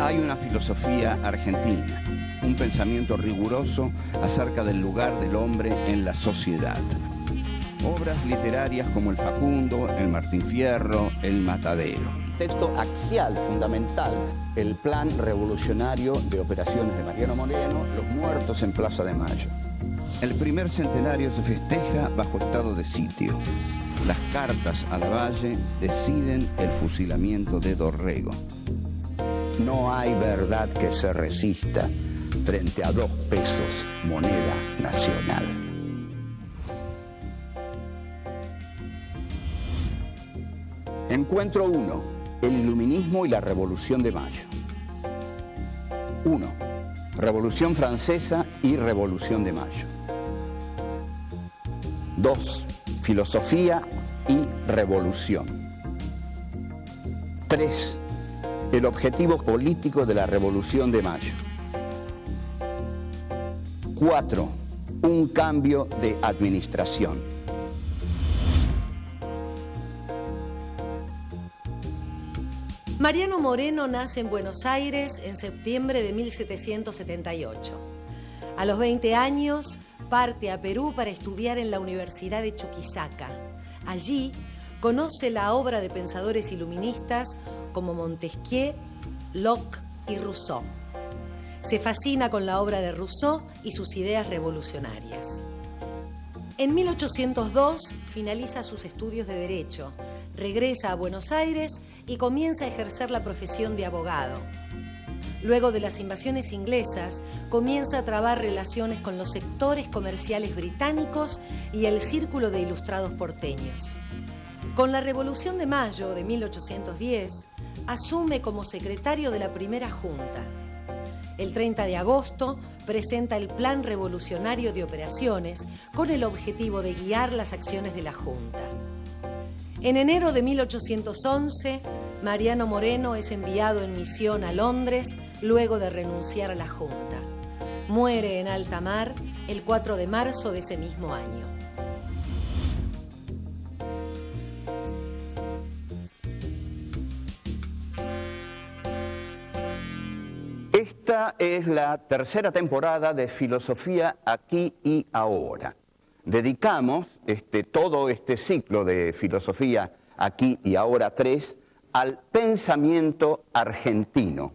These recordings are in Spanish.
Hay una filosofía argentina, un pensamiento riguroso acerca del lugar del hombre en la sociedad. Obras literarias como El Facundo, El Martín Fierro, El Matadero. Texto axial, fundamental, el plan revolucionario de operaciones de Mariano Moreno, Los muertos en Plaza de Mayo. El primer centenario se festeja bajo estado de sitio. Las cartas a Lavalle deciden el fusilamiento de Dorrego. No hay verdad que se resista frente a 2 pesos, moneda nacional. Encuentro 1. El iluminismo y la Revolución de Mayo. 1. Revolución Francesa y Revolución de Mayo. 2. Filosofía y revolución. 3. El objetivo político de la Revolución de Mayo. 4. Un cambio de administración. Mariano Moreno nace en Buenos Aires en septiembre de 1778. A los 20 años parte a Perú para estudiar en la Universidad de Chuquisaca. Allí conoce la obra de pensadores iluministas como Montesquieu, Locke y Rousseau. Se fascina con la obra de Rousseau y sus ideas revolucionarias. En 1802 finaliza sus estudios de Derecho, regresa a Buenos Aires y comienza a ejercer la profesión de abogado. Luego de las invasiones inglesas, comienza a trabar relaciones con los sectores comerciales británicos y el círculo de ilustrados porteños. Con la Revolución de Mayo de 1810, asume como secretario de la primera junta. El 30 de agosto presenta el Plan Revolucionario de Operaciones con el objetivo de guiar las acciones de la junta. En enero de 1811, Mariano Moreno es enviado en misión a Londres luego de renunciar a la junta. Muere en alta mar el 4 de marzo de ese mismo año. Esta es la tercera temporada de Filosofía Aquí y Ahora. Dedicamos todo este ciclo de Filosofía Aquí y Ahora 3 al pensamiento argentino.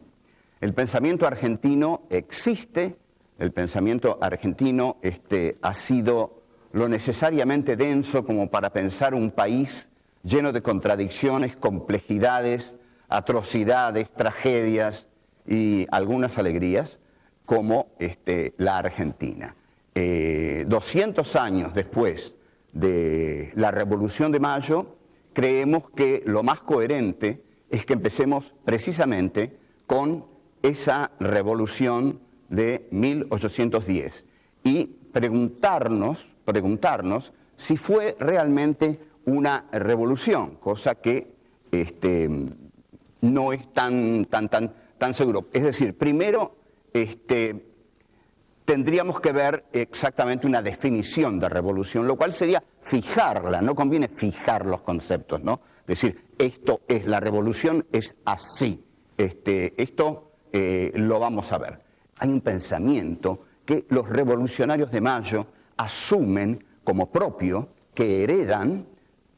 El pensamiento argentino existe, el pensamiento argentino ha sido lo necesariamente denso como para pensar un país lleno de contradicciones, complejidades, atrocidades, tragedias y algunas alegrías, como la Argentina. 200 años después de la Revolución de Mayo, creemos que lo más coherente es que empecemos precisamente con esa revolución de 1810 y preguntarnos si fue realmente una revolución, cosa que no es tan seguro. Es decir, primero tendríamos que ver exactamente una definición de revolución, lo cual sería fijarla, no conviene fijar los conceptos, ¿no? Decir, esto es la revolución, es así, esto lo vamos a ver. Hay un pensamiento que los revolucionarios de Mayo asumen como propio, que heredan,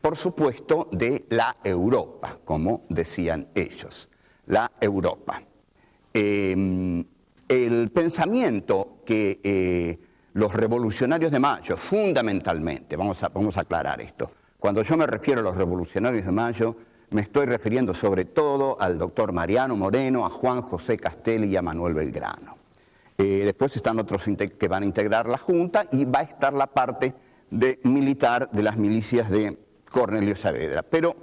por supuesto, de la Europa, como decían ellos, la Europa. El pensamiento que los revolucionarios de Mayo, fundamentalmente, vamos a aclarar esto, cuando yo me refiero a los revolucionarios de Mayo, me estoy refiriendo sobre todo al doctor Mariano Moreno, a Juan José Castelli y a Manuel Belgrano. Después están otros que van a integrar la Junta y va a estar la parte militar de las milicias de Cornelio Saavedra. Pero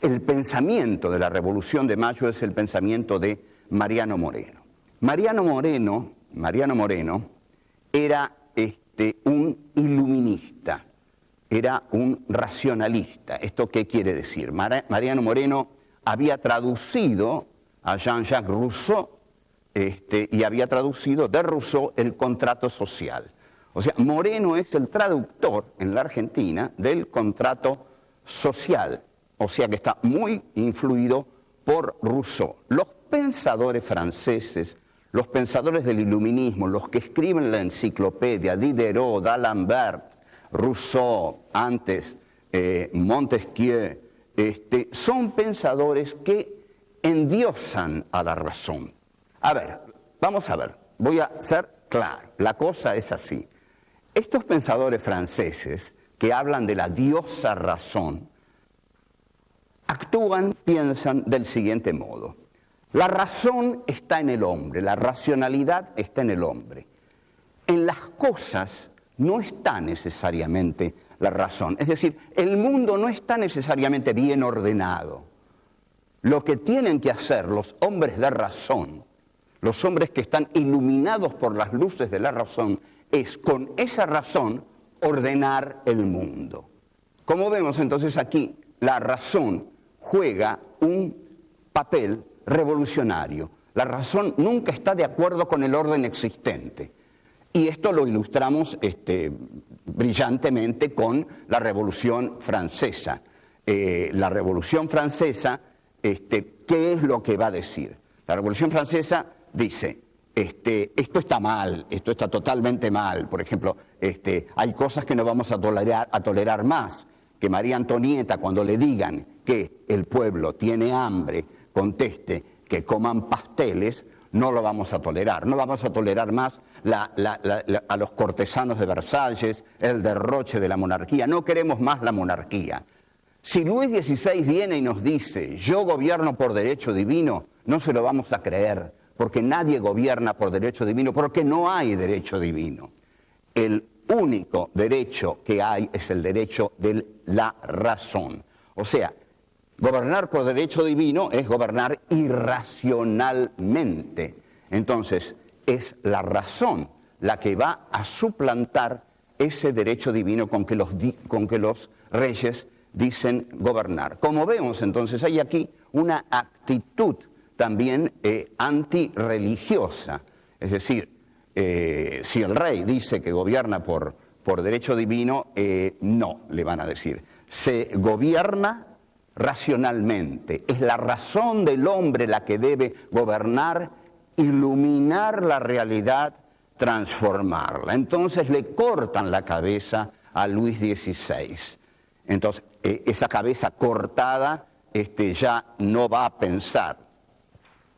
el pensamiento de la Revolución de Mayo es el pensamiento de Mariano Moreno. Mariano Moreno era un iluminista, era un racionalista. ¿Esto qué quiere decir? Mariano Moreno había traducido a Jean-Jacques Rousseau y había traducido de Rousseau el contrato social. O sea, Moreno es el traductor en la Argentina del contrato social, o sea que está muy influido por Rousseau. Los pensadores franceses, los pensadores del iluminismo, los que escriben la enciclopedia, Diderot, d'Alembert, Rousseau, antes Montesquieu, son pensadores que endiosan a la razón. A ver, vamos a ver, voy a ser claro, la cosa es así. Estos pensadores franceses que hablan de la diosa razón, actúan, piensan del siguiente modo. La razón está en el hombre, la racionalidad está en el hombre. En las cosas no está necesariamente la razón. Es decir, el mundo no está necesariamente bien ordenado. Lo que tienen que hacer los hombres de razón, los hombres que están iluminados por las luces de la razón, es con esa razón ordenar el mundo. Como vemos entonces aquí, la razón juega un papel revolucionario. La razón nunca está de acuerdo con el orden existente. Y esto lo ilustramos brillantemente con la Revolución Francesa. La Revolución Francesa, ¿qué es lo que va a decir? La Revolución Francesa dice, esto está mal, esto está totalmente mal. Por ejemplo, hay cosas que no vamos a tolerar más. Que María Antonieta, cuando le digan que el pueblo tiene hambre, conteste que coman pasteles, no lo vamos a tolerar. No vamos a tolerar más a los cortesanos de Versalles, el derroche de la monarquía. No queremos más la monarquía. Si Luis XVI viene y nos dice, yo gobierno por derecho divino, no se lo vamos a creer, porque nadie gobierna por derecho divino, porque no hay derecho divino. El único derecho que hay es el derecho de la razón. O sea, gobernar por derecho divino es gobernar irracionalmente. Entonces, es la razón la que va a suplantar ese derecho divino con que los reyes dicen gobernar. Como vemos, entonces, hay aquí una actitud también antirreligiosa. Es decir, si el rey dice que gobierna por derecho divino, no, le van a decir. Se gobierna racionalmente. Es la razón del hombre la que debe gobernar, iluminar la realidad, transformarla. Entonces le cortan la cabeza a Luis XVI. Entonces, esa cabeza cortada ya no va a pensar.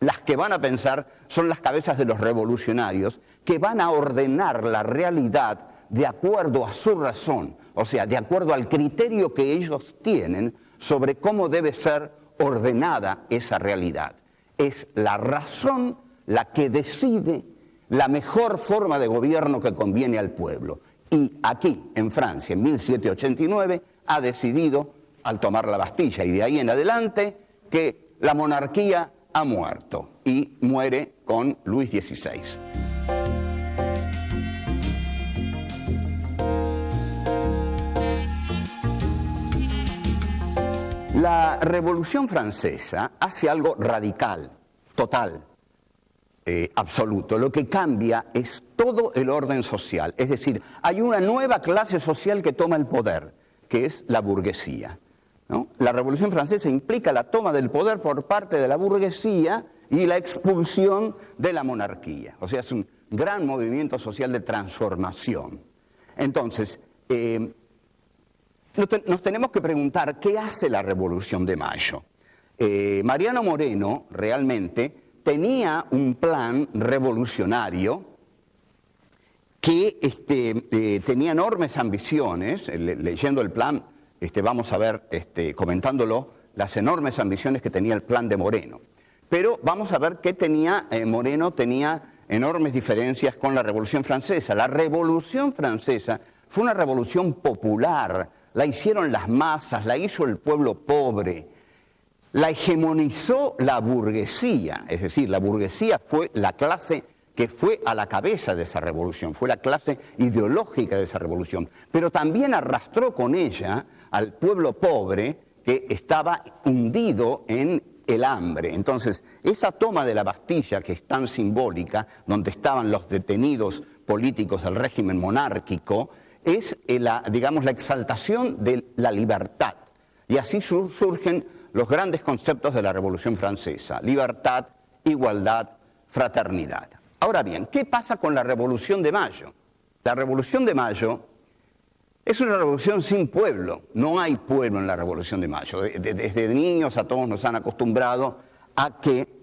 Las que van a pensar son las cabezas de los revolucionarios que van a ordenar la realidad de acuerdo a su razón, o sea, de acuerdo al criterio que ellos tienen sobre cómo debe ser ordenada esa realidad. Es la razón la que decide la mejor forma de gobierno que conviene al pueblo. Y aquí, en Francia, en 1789, ha decidido, al tomar la Bastilla y de ahí en adelante, que la monarquía ha muerto y muere con Luis XVI. La Revolución Francesa hace algo radical, total, absoluto. Lo que cambia es todo el orden social. Es decir, hay una nueva clase social que toma el poder, que es la burguesía, ¿no? La Revolución Francesa implica la toma del poder por parte de la burguesía y la expulsión de la monarquía. O sea, es un gran movimiento social de transformación. Entonces, nos tenemos que preguntar, ¿qué hace la Revolución de Mayo? Mariano Moreno realmente tenía un plan revolucionario que tenía enormes ambiciones. Leyendo el plan, vamos a ver, comentándolo, las enormes ambiciones que tenía el plan de Moreno. Pero vamos a ver qué tenía Moreno. Tenía enormes diferencias con la Revolución Francesa. La Revolución Francesa fue una revolución popular. La hicieron las masas, la hizo el pueblo pobre, la hegemonizó la burguesía, es decir, la burguesía fue la clase que fue a la cabeza de esa revolución, fue la clase ideológica de esa revolución, pero también arrastró con ella al pueblo pobre que estaba hundido en el hambre. Entonces, esa toma de la Bastilla, que es tan simbólica, donde estaban los detenidos políticos del régimen monárquico, es la exaltación de la libertad. Y así surgen los grandes conceptos de la Revolución Francesa: libertad, igualdad, fraternidad. Ahora bien, ¿qué pasa con la Revolución de Mayo? La Revolución de Mayo es una revolución sin pueblo. No hay pueblo en la Revolución de Mayo. Desde niños a todos nos han acostumbrado a que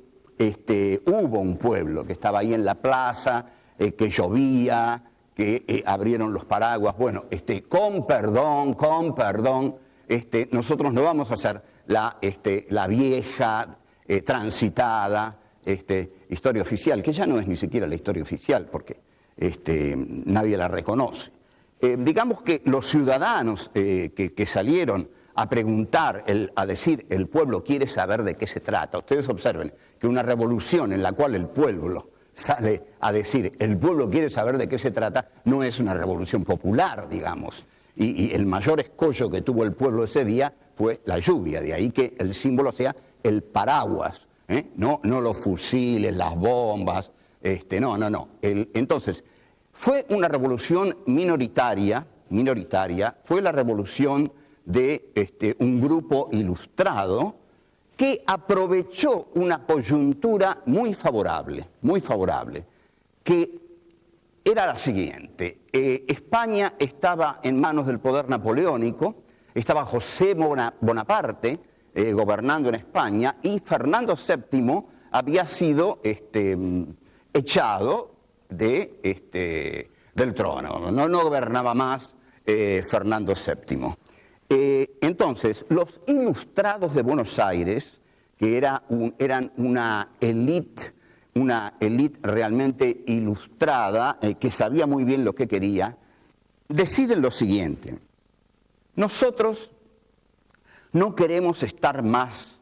hubo un pueblo que estaba ahí en la plaza, que llovía, que abrieron los paraguas. Bueno, con perdón, nosotros no vamos a hacer la vieja, transitada historia oficial, que ya no es ni siquiera la historia oficial, porque nadie la reconoce. Digamos que los ciudadanos que salieron a preguntar, a decir, el pueblo quiere saber de qué se trata. Ustedes observen que una revolución en la cual el pueblo sale a decir, el pueblo quiere saber de qué se trata, no es una revolución popular, digamos. Y el mayor escollo que tuvo el pueblo ese día fue la lluvia, de ahí que el símbolo sea el paraguas, no los fusiles, las bombas, no. Entonces, fue una revolución minoritaria, fue la revolución de un grupo ilustrado que aprovechó una coyuntura muy favorable, que era la siguiente. España estaba en manos del poder napoleónico, estaba José Bonaparte gobernando en España, y Fernando VII había sido echado del trono, no gobernaba más Fernando VII. Entonces, los ilustrados de Buenos Aires, que eran una élite realmente ilustrada, que sabía muy bien lo que quería, deciden lo siguiente: nosotros no queremos estar más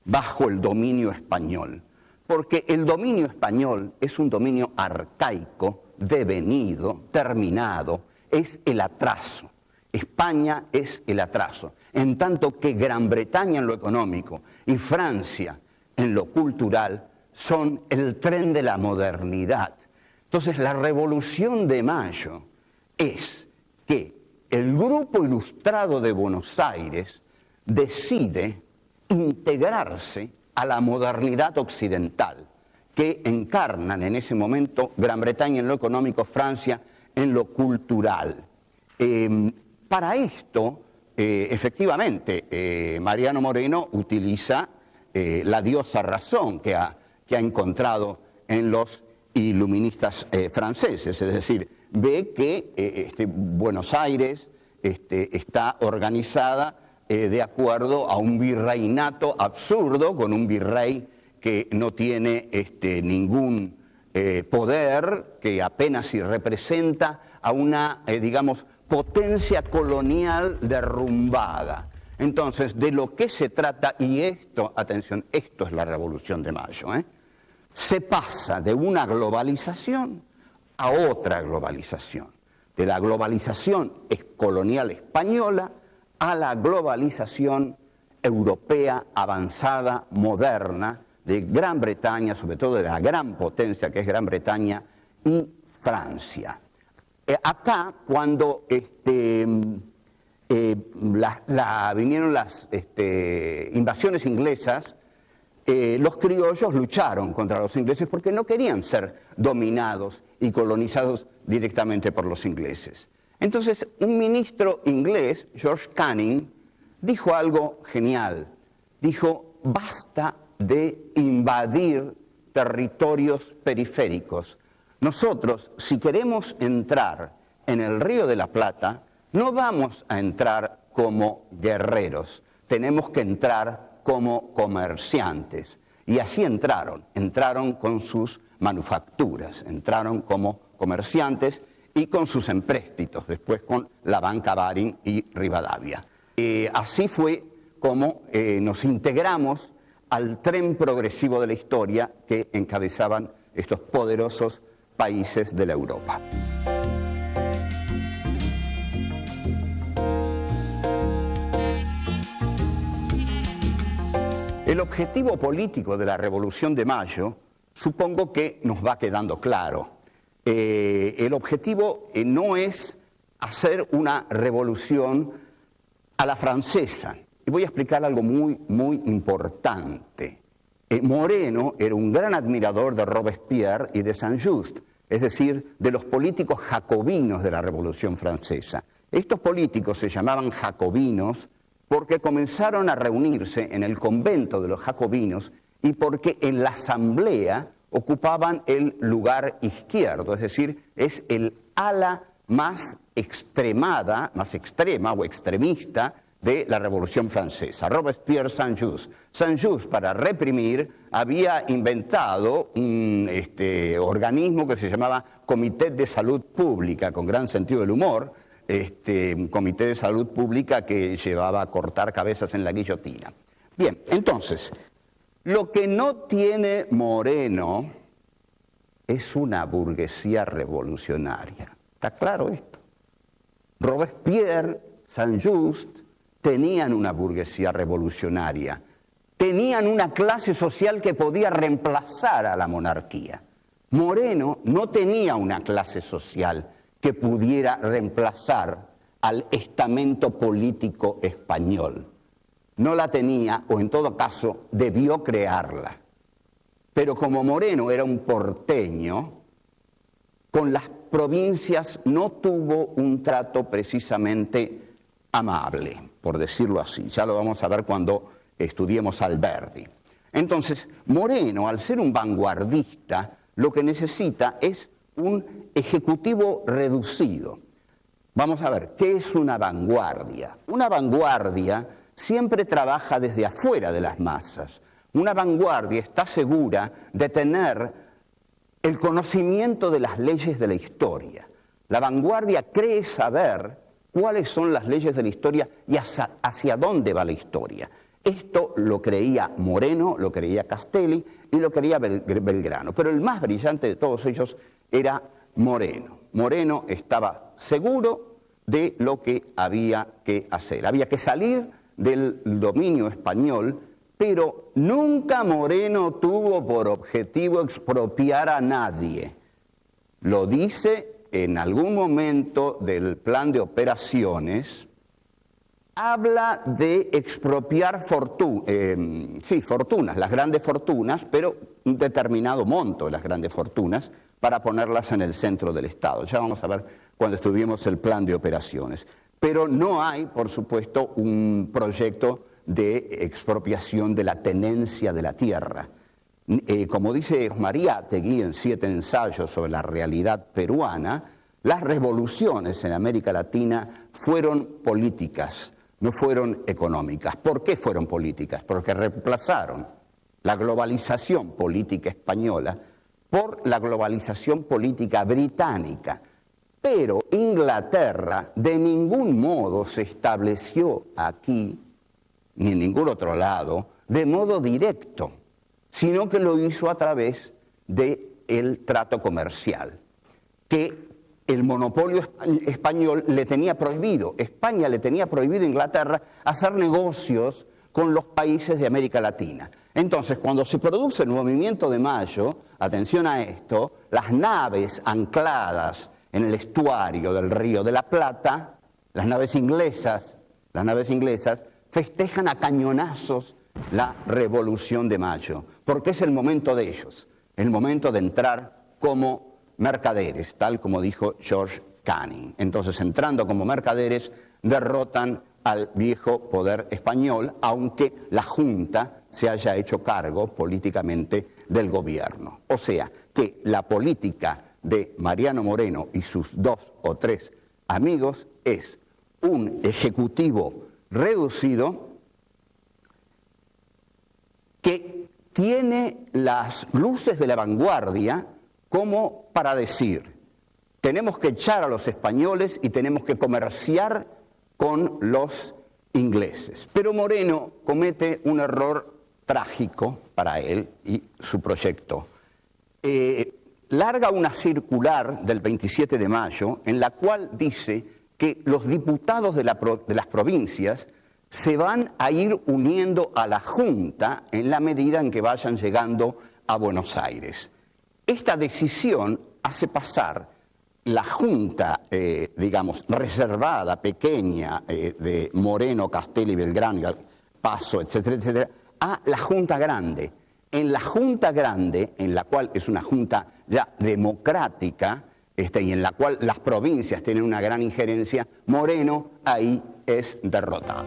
bajo el dominio español, porque el dominio español es un dominio arcaico, devenido, terminado, es el atraso. España es el atraso, en tanto que Gran Bretaña en lo económico y Francia en lo cultural son el tren de la modernidad. Entonces, la Revolución de Mayo es que el grupo ilustrado de Buenos Aires decide integrarse a la modernidad occidental que encarnan en ese momento Gran Bretaña en lo económico, Francia en lo cultural. Para esto, efectivamente, Mariano Moreno utiliza la diosa razón que ha encontrado en los iluministas franceses, es decir, ve que Buenos Aires está organizada de acuerdo a un virreinato absurdo, con un virrey que no tiene ningún poder, que apenas si representa a una, digamos, potencia colonial derrumbada. Entonces, de lo que se trata, y esto, atención, esto es la Revolución de Mayo, se pasa de una globalización a otra globalización, de la globalización colonial española a la globalización europea avanzada, moderna, de Gran Bretaña, sobre todo de la gran potencia que es Gran Bretaña y Francia. Acá, cuando vinieron las invasiones inglesas, los criollos lucharon contra los ingleses porque no querían ser dominados y colonizados directamente por los ingleses. Entonces, un ministro inglés, George Canning, dijo algo genial. Dijo, basta de invadir territorios periféricos. Nosotros, si queremos entrar en el Río de la Plata, no vamos a entrar como guerreros, tenemos que entrar como comerciantes. Y así entraron con sus manufacturas, entraron como comerciantes y con sus empréstitos, después con la banca Baring y Rivadavia. Así fue como nos integramos al tren progresivo de la historia que encabezaban estos poderosos países de la Europa. El objetivo político de la Revolución de Mayo, supongo que nos va quedando claro. El objetivo no es hacer una revolución a la francesa. y voy a explicar algo muy, muy importante. Moreno era un gran admirador de Robespierre y de Saint-Just, es decir, de los políticos jacobinos de la Revolución Francesa. Estos políticos se llamaban jacobinos porque comenzaron a reunirse en el convento de los jacobinos y porque en la asamblea ocupaban el lugar izquierdo, es decir, es el ala más extrema o extremista de la Revolución Francesa. Robespierre, Saint-Just. Saint-Just, para reprimir, había inventado un organismo que se llamaba Comité de Salud Pública, con gran sentido del humor, un comité de salud pública que llevaba a cortar cabezas en la guillotina. Bien, entonces, lo que no tiene Moreno es una burguesía revolucionaria. ¿Está claro esto? Robespierre, Saint-Just tenían una burguesía revolucionaria, tenían una clase social que podía reemplazar a la monarquía. Moreno no tenía una clase social que pudiera reemplazar al estamento político español. No la tenía, o en todo caso debió crearla. Pero como Moreno era un porteño, con las provincias no tuvo un trato precisamente amable, por decirlo así. Ya lo vamos a ver cuando estudiemos Alberdi. Entonces, Moreno, al ser un vanguardista, lo que necesita es un ejecutivo reducido. Vamos a ver, ¿qué es una vanguardia? Una vanguardia siempre trabaja desde afuera de las masas. Una vanguardia está segura de tener el conocimiento de las leyes de la historia. La vanguardia cree saber cuáles son las leyes de la historia y hacia dónde va la historia. Esto lo creía Moreno, lo creía Castelli y lo creía Belgrano. Pero el más brillante de todos ellos era Moreno. Moreno estaba seguro de lo que había que hacer. Había que salir del dominio español, pero nunca Moreno tuvo por objetivo expropiar a nadie. Lo dice en algún momento del plan de operaciones, habla de expropiar fortunas, las grandes fortunas, pero un determinado monto de las grandes fortunas para ponerlas en el centro del Estado. Ya vamos a ver cuando estudiemos el plan de operaciones. Pero no hay, por supuesto, un proyecto de expropiación de la tenencia de la tierra. Como dice Mariátegui en 7 ensayos sobre la realidad peruana, las revoluciones en América Latina fueron políticas, no fueron económicas. ¿Por qué fueron políticas? Porque reemplazaron la globalización política española por la globalización política británica. Pero Inglaterra de ningún modo se estableció aquí, ni en ningún otro lado, de modo directo, sino que lo hizo a través del trato comercial, que el monopolio español le tenía prohibido. España le tenía prohibido a Inglaterra hacer negocios con los países de América Latina. Entonces, cuando se produce el movimiento de Mayo, atención a esto, las naves ancladas en el estuario del Río de la Plata, las naves inglesas festejan a cañonazos la Revolución de Mayo, porque es el momento de ellos, el momento de entrar como mercaderes, tal como dijo George Canning. Entonces, entrando como mercaderes, derrotan al viejo poder español, aunque la Junta se haya hecho cargo políticamente del gobierno. O sea, que la política de Mariano Moreno y sus 2 o 3 amigos es un ejecutivo reducido que tiene las luces de la vanguardia como para decir, tenemos que echar a los españoles y tenemos que comerciar con los ingleses. Pero Moreno comete un error trágico para él y su proyecto. Larga una circular del 27 de mayo en la cual dice que los diputados de las provincias se van a ir uniendo a la Junta en la medida en que vayan llegando a Buenos Aires. Esta decisión hace pasar la Junta, reservada, pequeña, de Moreno, Castelli, Belgrano Paso, etcétera, etcétera, a la Junta Grande. En la Junta Grande, en la cual es una junta ya democrática, y en la cual las provincias tienen una gran injerencia, Moreno ahí es derrotado.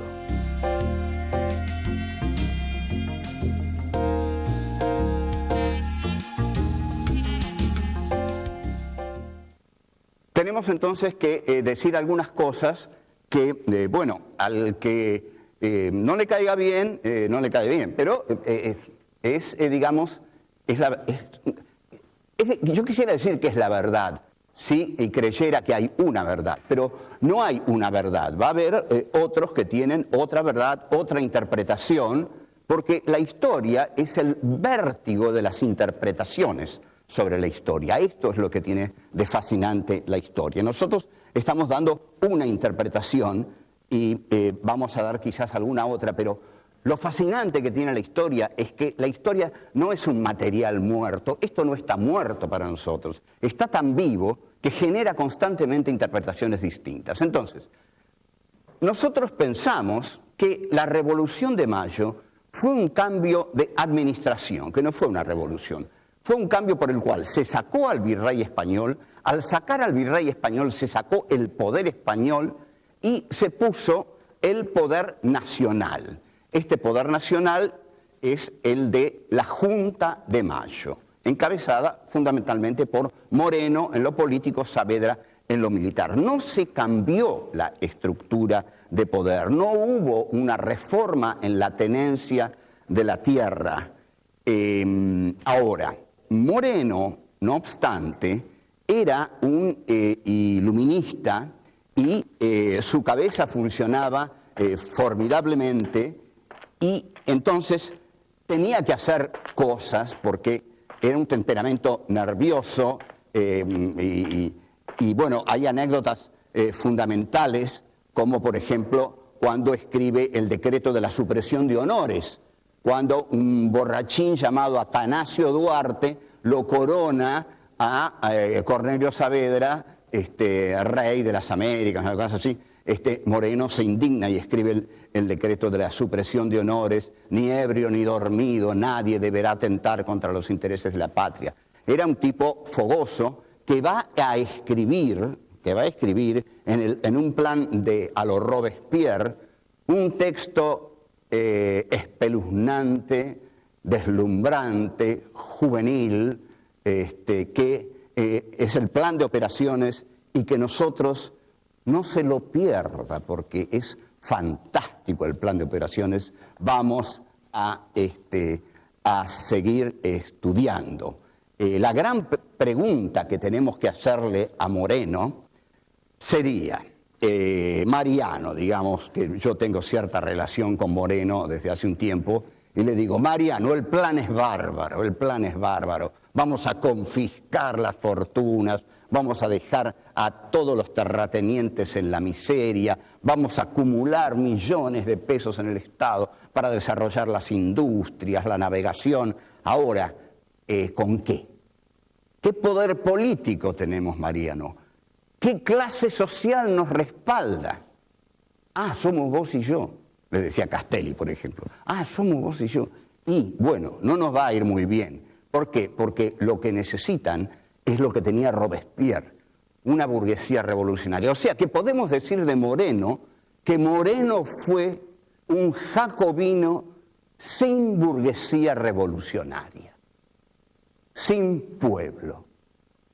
Tenemos entonces que decir algunas cosas que, bueno, al que no le caiga bien, no le cae bien, pero digamos, yo quisiera decir que es la verdad, sí, y creyera que hay una verdad, pero no hay una verdad. Va a haber otros que tienen otra verdad, otra interpretación, porque la historia es el vértigo de las interpretaciones sobre la historia. Esto es lo que tiene de fascinante la historia. Nosotros estamos dando una interpretación y vamos a dar quizás alguna otra, pero lo fascinante que tiene la historia es que la historia no es un material muerto. Esto no está muerto para nosotros. Está tan vivo que genera constantemente interpretaciones distintas. Entonces, nosotros pensamos que la Revolución de Mayo fue un cambio de administración, que no fue una revolución. Fue un cambio por el cual se sacó al virrey español, al sacar al virrey español se sacó el poder español y se puso el poder nacional. Este poder nacional es el de la Junta de Mayo, encabezada fundamentalmente por Moreno en lo político, Saavedra en lo militar. No se cambió la estructura de poder, no hubo una reforma en la tenencia de la tierra. Ahora, Moreno, no obstante, era un iluminista y su cabeza funcionaba formidablemente y entonces tenía que hacer cosas porque era un temperamento nervioso y bueno, hay anécdotas fundamentales como por ejemplo cuando escribe el decreto de la supresión de honores, cuando un borrachín llamado Atanasio Duarte lo corona a Cornelio Saavedra, rey de las Américas, una cosa así. Moreno se indigna y escribe el decreto de la supresión de honores: ni ebrio ni dormido, nadie deberá atentar contra los intereses de la patria. Era un tipo fogoso que va a escribir en un plan a lo Robespierre un texto espeluznante, deslumbrante, juvenil, que es el plan de operaciones y que nosotros no se lo pierda porque es fantástico el plan de operaciones. Vamos a seguir estudiando. La gran pregunta que tenemos que hacerle a Moreno sería, Mariano, digamos que yo tengo cierta relación con Moreno desde hace un tiempo, y le digo: Mariano, el plan es bárbaro, vamos a confiscar las fortunas, vamos a dejar a todos los terratenientes en la miseria, vamos a acumular millones de pesos en el Estado para desarrollar las industrias, la navegación. Ahora, ¿con qué? ¿Qué poder político tenemos, Mariano? ¿Qué clase social nos respalda? Ah, somos vos y yo, le decía Castelli, por ejemplo. Ah, somos vos y yo. Y, bueno, no nos va a ir muy bien. ¿Por qué? Porque lo que necesitan es lo que tenía Robespierre, una burguesía revolucionaria. O sea, que podemos decir de Moreno que Moreno fue un jacobino sin burguesía revolucionaria, sin pueblo.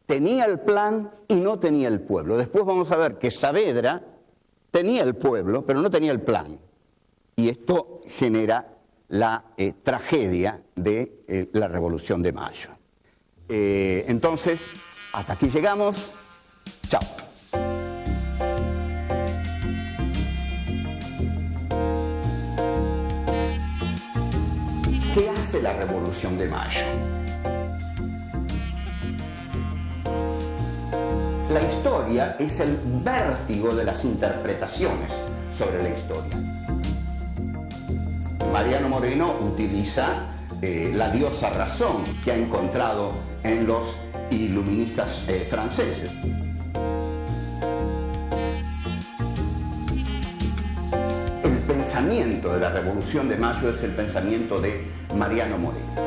Tenía el plan y no tenía el pueblo. Después vamos a ver que Saavedra tenía el pueblo, pero no tenía el plan. Y esto genera la tragedia de la Revolución de Mayo. Entonces, hasta aquí llegamos. Chao. ¿Qué hace la Revolución de Mayo? La historia es el vértigo de las interpretaciones sobre la historia. Mariano Moreno utiliza la diosa razón que ha encontrado en los iluministas franceses. El pensamiento de la Revolución de Mayo es el pensamiento de Mariano Moreno.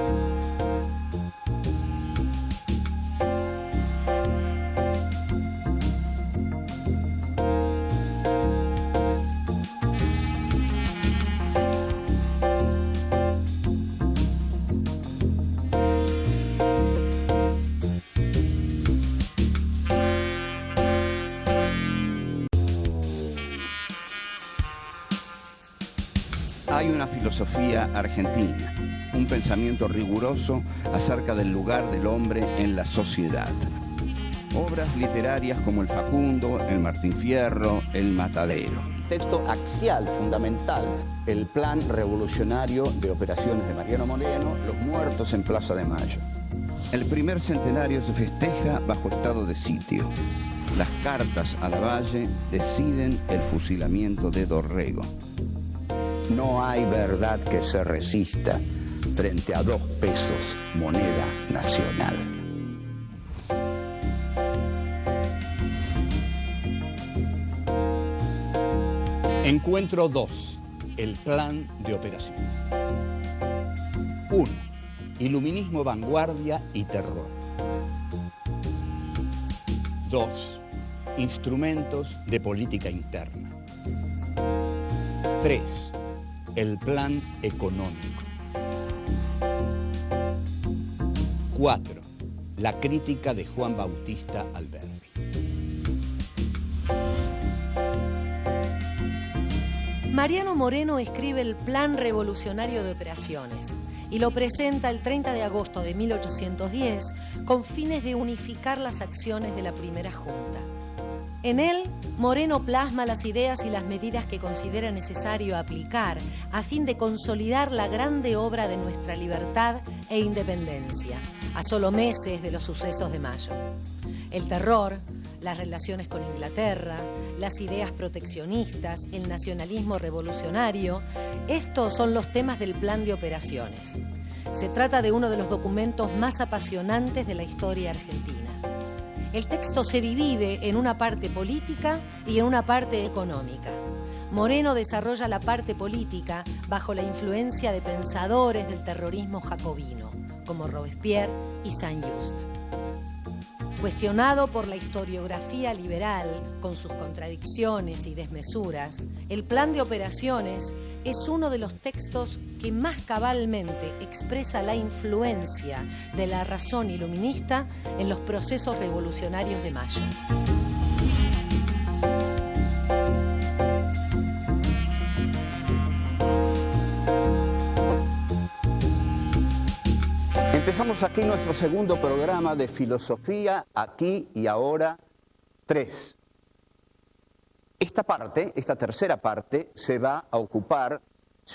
Hay una filosofía argentina, un pensamiento riguroso acerca del lugar del hombre en la sociedad. Obras literarias como El Facundo, El Martín Fierro, El Matadero. Texto axial, fundamental, el plan revolucionario de operaciones de Mariano Moreno, Los muertos en Plaza de Mayo. El primer centenario se festeja bajo estado de sitio. Las cartas a Lavalle deciden el fusilamiento de Dorrego. No hay verdad que se resista frente a 2 pesos, moneda nacional. Encuentro 2. El plan de operación. 1. Iluminismo, vanguardia y terror. 2. Instrumentos de política interna. 3. El plan económico. 4. La crítica de Juan Bautista Alberdi. Mariano Moreno escribe el Plan Revolucionario de Operaciones y lo presenta el 30 de agosto de 1810 con fines de unificar las acciones de la primera junta. En él, Moreno plasma las ideas y las medidas que considera necesario aplicar a fin de consolidar la grande obra de nuestra libertad e independencia, a solo meses de los sucesos de mayo. El terror, las relaciones con Inglaterra, las ideas proteccionistas, el nacionalismo revolucionario, estos son los temas del plan de operaciones. Se trata de uno de los documentos más apasionantes de la historia argentina. El texto se divide en una parte política y en una parte económica. Moreno desarrolla la parte política bajo la influencia de pensadores del terrorismo jacobino, como Robespierre y Saint-Just. Cuestionado por la historiografía liberal, con sus contradicciones y desmesuras, el plan de operaciones es uno de los textos que más cabalmente expresa la influencia de la razón iluminista en los procesos revolucionarios de mayo. Empezamos aquí nuestro segundo programa de Filosofía Aquí y Ahora 3. Esta tercera parte, se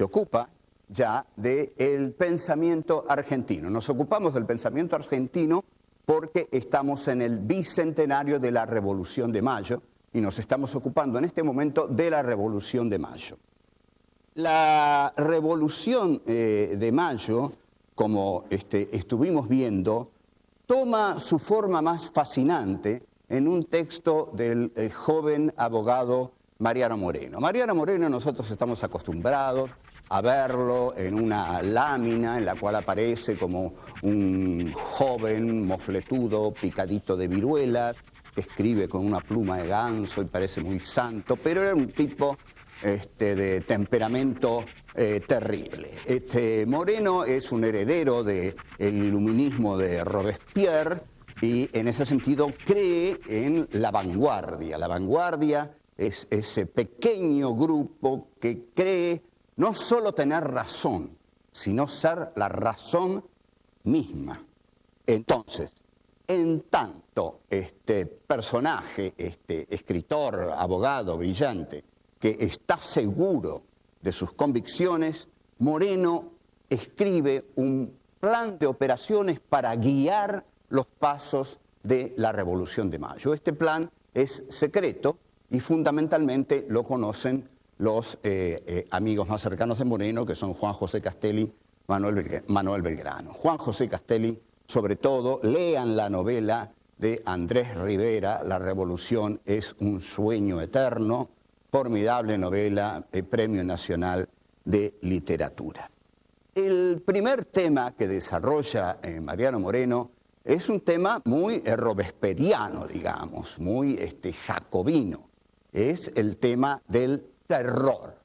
ocupa ya del pensamiento argentino. Nos ocupamos del pensamiento argentino porque estamos en el bicentenario de la Revolución de Mayo y nos estamos ocupando en este momento de la Revolución de Mayo. La Revolución de Mayo, como estuvimos viendo, toma su forma más fascinante en un texto del joven abogado Mariano Moreno. Mariano Moreno, nosotros estamos acostumbrados a verlo en una lámina en la cual aparece como un joven mofletudo, picadito de viruelas, que escribe con una pluma de ganso y parece muy santo, pero era un tipo de temperamento terrible. Moreno es un heredero del iluminismo de Robespierre y en ese sentido cree en la vanguardia. La vanguardia es ese pequeño grupo que cree no solo tener razón, sino ser la razón misma. Entonces, en tanto este personaje, escritor, abogado brillante, que está seguro de sus convicciones, Moreno escribe un plan de operaciones para guiar los pasos de la Revolución de Mayo. Este plan es secreto y fundamentalmente lo conocen los amigos más cercanos de Moreno, que son Juan José Castelli, Manuel Belgrano. Juan José Castelli, sobre todo, lean la novela de Andrés Rivera, La Revolución es un sueño eterno, formidable novela, Premio Nacional de Literatura. El primer tema que desarrolla Mariano Moreno es un tema muy robesperiano, digamos, muy jacobino. Es el tema del terror.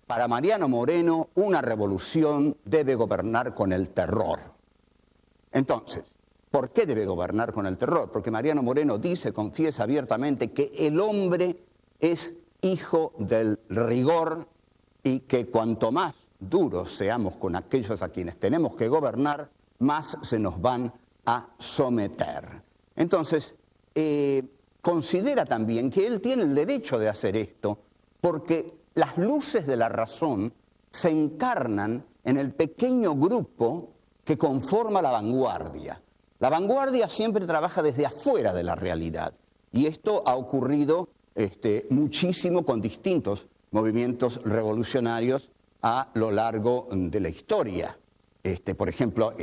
Para Mariano Moreno, una revolución debe gobernar con el terror. Entonces, ¿por qué debe gobernar con el terror? Porque Mariano Moreno dice, confiesa abiertamente que el hombre es hijo del rigor y que cuanto más duros seamos con aquellos a quienes tenemos que gobernar, más se nos van a someter. Entonces, considera también que él tiene el derecho de hacer esto porque las luces de la razón se encarnan en el pequeño grupo que conforma la vanguardia. La vanguardia siempre trabaja desde afuera de la realidad y esto ha ocurrido muchísimo con distintos movimientos revolucionarios a lo largo de la historia. Por ejemplo,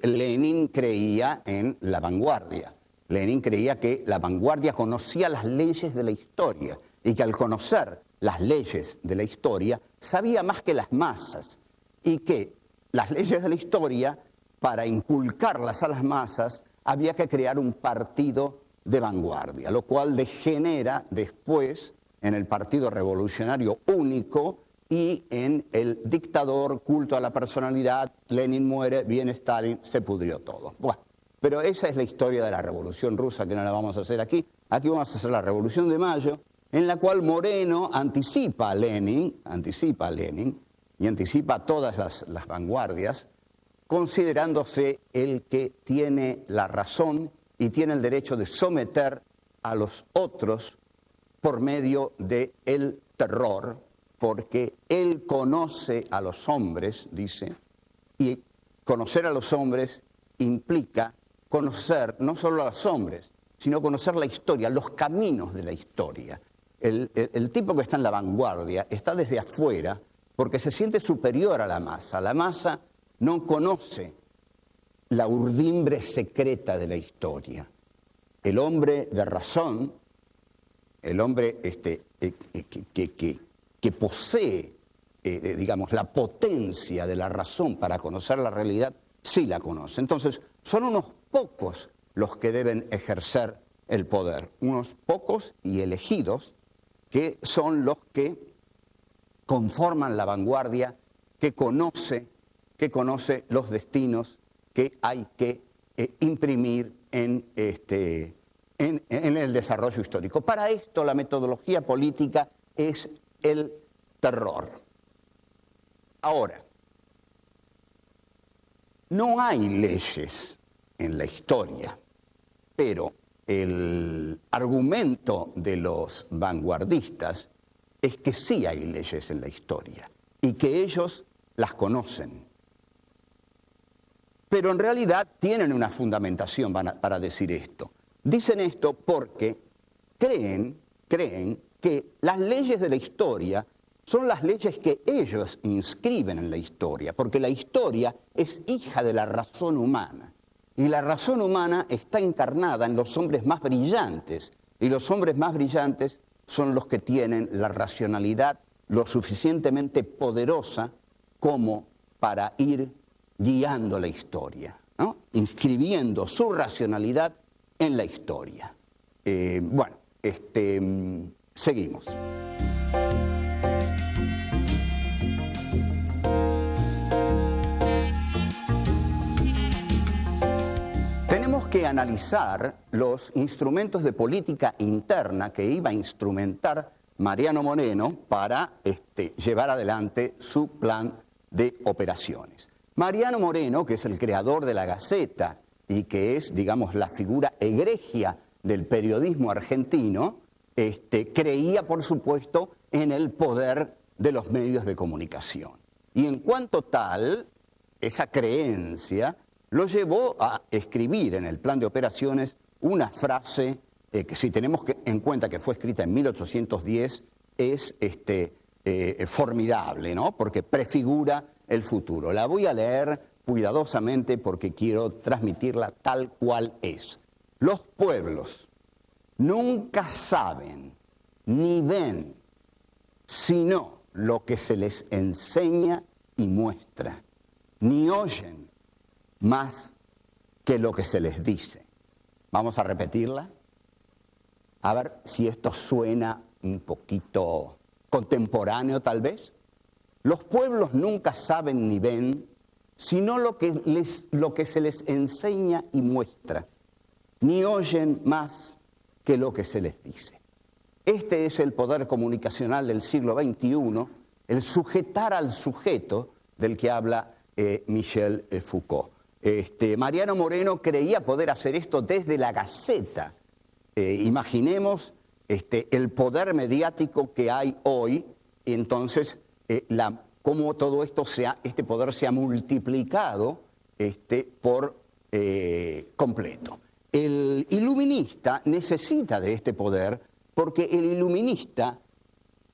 Lenin creía en la vanguardia. Lenin creía que la vanguardia conocía las leyes de la historia y que al conocer las leyes de la historia sabía más que las masas y que las leyes de la historia, para inculcarlas a las masas, había que crear un partido de vanguardia, lo cual degenera después en el Partido Revolucionario Único y en el dictador, culto a la personalidad. Lenin muere, viene Stalin, se pudrió todo. Bueno, pero esa es la historia de la Revolución Rusa, que no la vamos a hacer aquí. Aquí vamos a hacer la Revolución de Mayo, en la cual Moreno anticipa a Lenin y anticipa a todas las vanguardias, considerándose el que tiene la razón y tiene el derecho de someter a los otros por medio del terror, porque él conoce a los hombres, dice, y conocer a los hombres implica conocer no solo a los hombres, sino conocer la historia, los caminos de la historia. El tipo que está en la vanguardia está desde afuera porque se siente superior a la masa. La masa no conoce la urdimbre secreta de la historia. El hombre de razón, el hombre que posee, digamos, la potencia de la razón para conocer la realidad, sí la conoce. Entonces, son unos pocos los que deben ejercer el poder, unos pocos y elegidos, que son los que conforman la vanguardia, que conoce los destinos que hay que imprimir en el desarrollo histórico. Para esto la metodología política es el terror. Ahora, no hay leyes en la historia, pero el argumento de los vanguardistas es que sí hay leyes en la historia y que ellos las conocen. Pero en realidad tienen una fundamentación para decir esto. Dicen esto porque creen que las leyes de la historia son las leyes que ellos inscriben en la historia, porque la historia es hija de la razón humana. Y la razón humana está encarnada en los hombres más brillantes, y los hombres más brillantes son los que tienen la racionalidad lo suficientemente poderosa como para ir guiando la historia, ¿no? Inscribiendo su racionalidad en la historia. Seguimos. Tenemos que analizar los instrumentos de política interna que iba a instrumentar Mariano Moreno para llevar adelante su plan de operaciones. Mariano Moreno, que es el creador de la Gaceta y que es, digamos, la figura egregia del periodismo argentino, creía, por supuesto, en el poder de los medios de comunicación. Y en cuanto tal, esa creencia lo llevó a escribir en el plan de operaciones una frase que, si tenemos en cuenta que fue escrita en 1810, es formidable, ¿no? Porque prefigura el futuro. La voy a leer cuidadosamente porque quiero transmitirla tal cual es. Los pueblos nunca saben ni ven sino lo que se les enseña y muestra, ni oyen más que lo que se les dice. Vamos a repetirla, a ver si esto suena un poquito contemporáneo tal vez. Los pueblos nunca saben ni ven, sino lo que se les enseña y muestra, ni oyen más que lo que se les dice. Este es el poder comunicacional del siglo XXI, el sujetar al sujeto del que habla Michel Foucault. Mariano Moreno creía poder hacer esto desde la Gaceta. Imaginemos el poder mediático que hay hoy, y entonces cómo todo esto este poder se ha multiplicado por completo. El iluminista necesita de este poder porque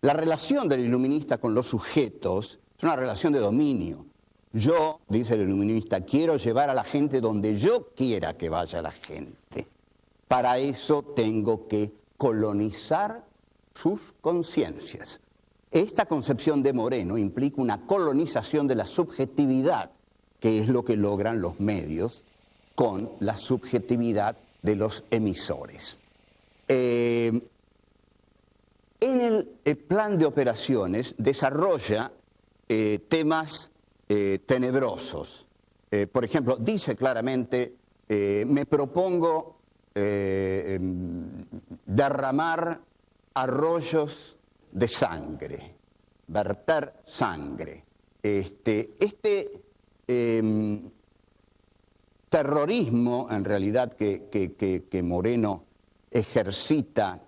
la relación del iluminista con los sujetos es una relación de dominio. Yo, dice el iluminista, quiero llevar a la gente donde yo quiera que vaya la gente. Para eso tengo que colonizar sus conciencias. Esta concepción de Moreno implica una colonización de la subjetividad, que es lo que logran los medios con la subjetividad de los emisores. En el plan de operaciones desarrolla temas tenebrosos. Por ejemplo, dice claramente, me propongo derramar arroyos de sangre, verter sangre. Terrorismo, en realidad, que Moreno ejercita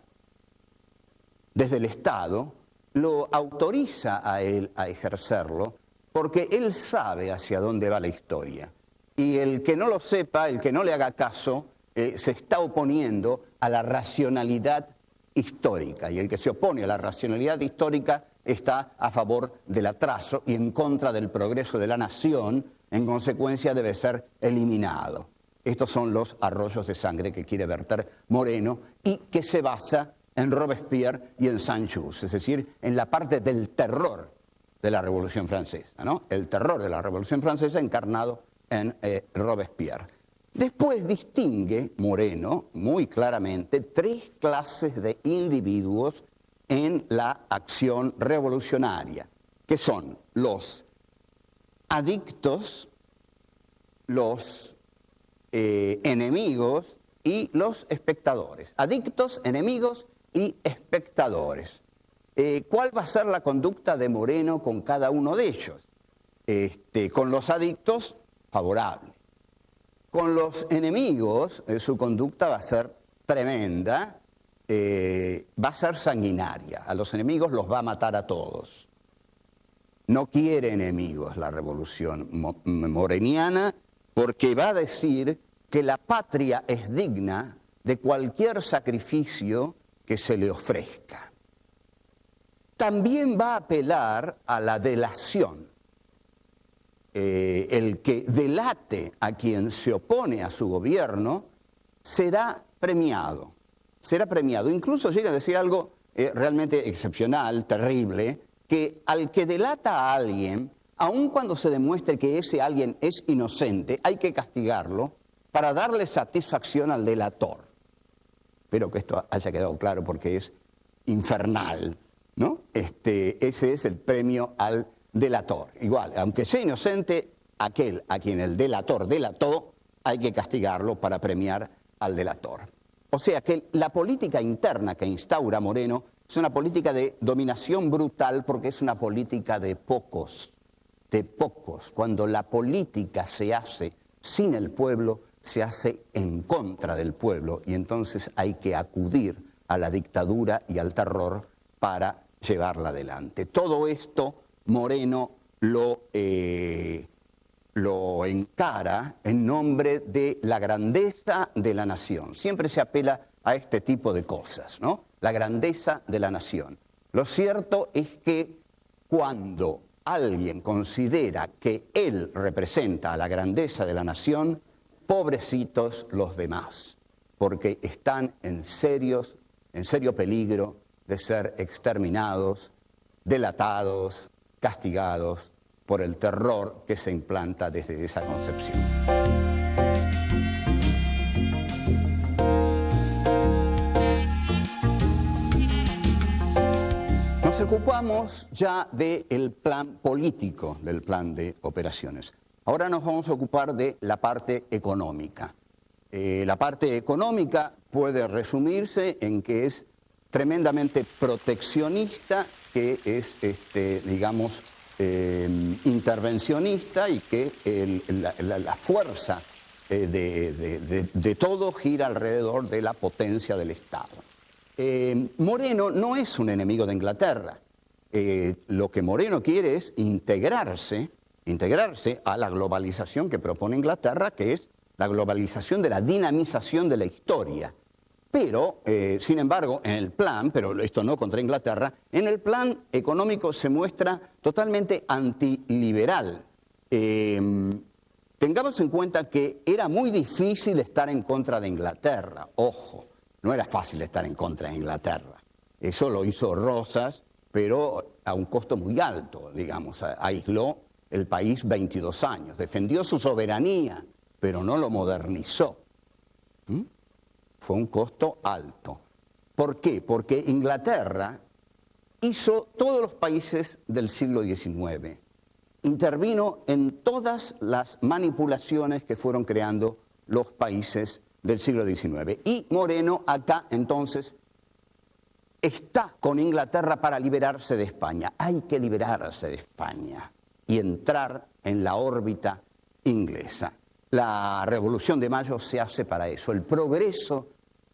desde el Estado, lo autoriza a él a ejercerlo porque él sabe hacia dónde va la historia. Y el que no lo sepa, el que no le haga caso, se está oponiendo a la racionalidad histórica. Y el que se opone a la racionalidad histórica está a favor del atraso y en contra del progreso de la nación. En consecuencia, debe ser eliminado. Estos son los arroyos de sangre que quiere verter Moreno y que se basa en Robespierre y en Saint-Just, es decir, en la parte del terror de la Revolución Francesa, ¿no? El terror de la Revolución Francesa encarnado en Robespierre. Después distingue Moreno muy claramente tres clases de individuos en la acción revolucionaria, que son los adictos, los enemigos y los espectadores. Adictos, enemigos y espectadores. ¿Cuál va a ser la conducta de Moreno con cada uno de ellos? Con los adictos, favorable. Con los enemigos, su conducta va a ser tremenda, va a ser sanguinaria. A los enemigos los va a matar a todos. No quiere enemigos la revolución moreniana porque va a decir que la patria es digna de cualquier sacrificio que se le ofrezca. También va a apelar a la delación. El que delate a quien se opone a su gobierno será premiado. Será premiado. Incluso llega a decir algo realmente excepcional, terrible, que al que delata a alguien, aun cuando se demuestre que ese alguien es inocente, hay que castigarlo para darle satisfacción al delator. Espero que esto haya quedado claro porque es infernal, ¿no? Ese es el premio al delator. Igual, aunque sea inocente, aquel a quien el delator delató, hay que castigarlo para premiar al delator. O sea que la política interna que instaura Moreno es una política de dominación brutal porque es una política de pocos. Cuando la política se hace sin el pueblo, se hace en contra del pueblo y entonces hay que acudir a la dictadura y al terror para llevarla adelante. Todo esto Moreno lo encara en nombre de la grandeza de la nación. Siempre se apela a este tipo de cosas, ¿no? La grandeza de la nación. Lo cierto es que cuando alguien considera que él representa a la grandeza de la nación, pobrecitos los demás, porque están en serio peligro de ser exterminados delatados, castigados por el terror que se implanta desde esa concepción. Nos ocupamos ya del plan político, del plan de operaciones. Ahora nos vamos a ocupar de la parte económica. La parte económica puede resumirse en que es tremendamente proteccionista, que es, digamos, intervencionista y que la fuerza de todo gira alrededor de la potencia del Estado. Moreno no es un enemigo de Inglaterra. Lo que Moreno quiere es integrarse a la globalización que propone Inglaterra, que es la globalización de la dinamización de la historia. Pero, sin embargo, en el plan, pero esto no contra Inglaterra, en el plan económico se muestra totalmente antiliberal. Tengamos en cuenta que era muy difícil estar en contra de Inglaterra. Ojo, no era fácil estar en contra de Inglaterra. Eso lo hizo Rosas, pero a un costo muy alto, digamos. Aisló el país 22 años, defendió su soberanía, pero no lo modernizó. Fue un costo alto. ¿Por qué? Porque Inglaterra hizo todos los países del siglo XIX. Intervino en todas las manipulaciones que fueron creando los países del siglo XIX. Y Moreno acá, entonces, está con Inglaterra para liberarse de España. Hay que liberarse de España y entrar en la órbita inglesa. La Revolución de Mayo se hace para eso. El progreso,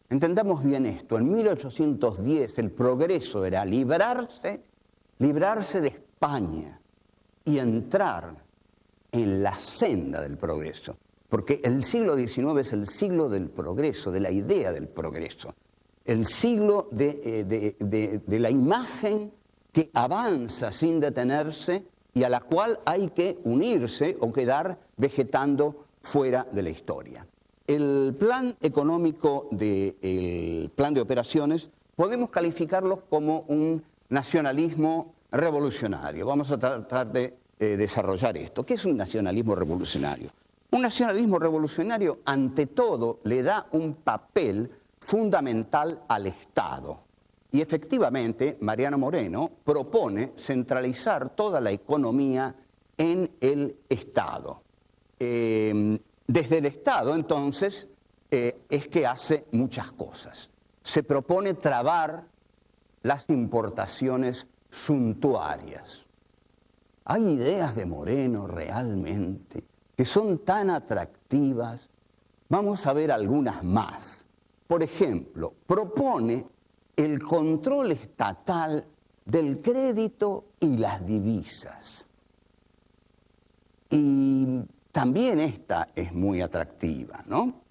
entendamos bien esto, en 1810 el progreso era librarse de España y entrar en la senda del progreso. Porque el siglo XIX es el siglo del progreso, de la idea del progreso. El siglo de la imagen que avanza sin detenerse y a la cual hay que unirse o quedar vegetando fuera de la historia. El plan económico del plan de operaciones podemos calificarlos como un nacionalismo revolucionario. Vamos a tratar de desarrollar esto. ¿Qué es un nacionalismo revolucionario? Un nacionalismo revolucionario, ante todo, le da un papel fundamental al Estado. Y efectivamente, Mariano Moreno propone centralizar toda la economía en el Estado. Desde el Estado, entonces, es que hace muchas cosas. Se propone trabar las importaciones suntuarias. Hay ideas de Moreno realmente que son tan atractivas. Vamos a ver algunas más. Por ejemplo, propone el control estatal del crédito y las divisas. Y también esta es muy atractiva, ¿no?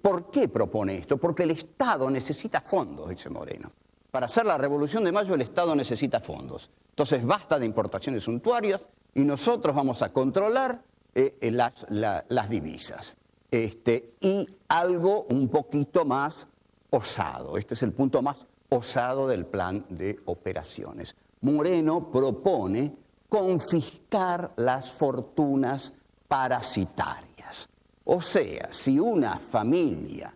¿Por qué propone esto? Porque el Estado necesita fondos, dice Moreno. Para hacer la Revolución de Mayo el Estado necesita fondos. Entonces basta de importaciones suntuarias y nosotros vamos a controlar las divisas. Y algo un poquito más osado. Este es el punto más osado del plan de operaciones. Moreno propone confiscar las fortunas parasitarias. O sea, si una familia,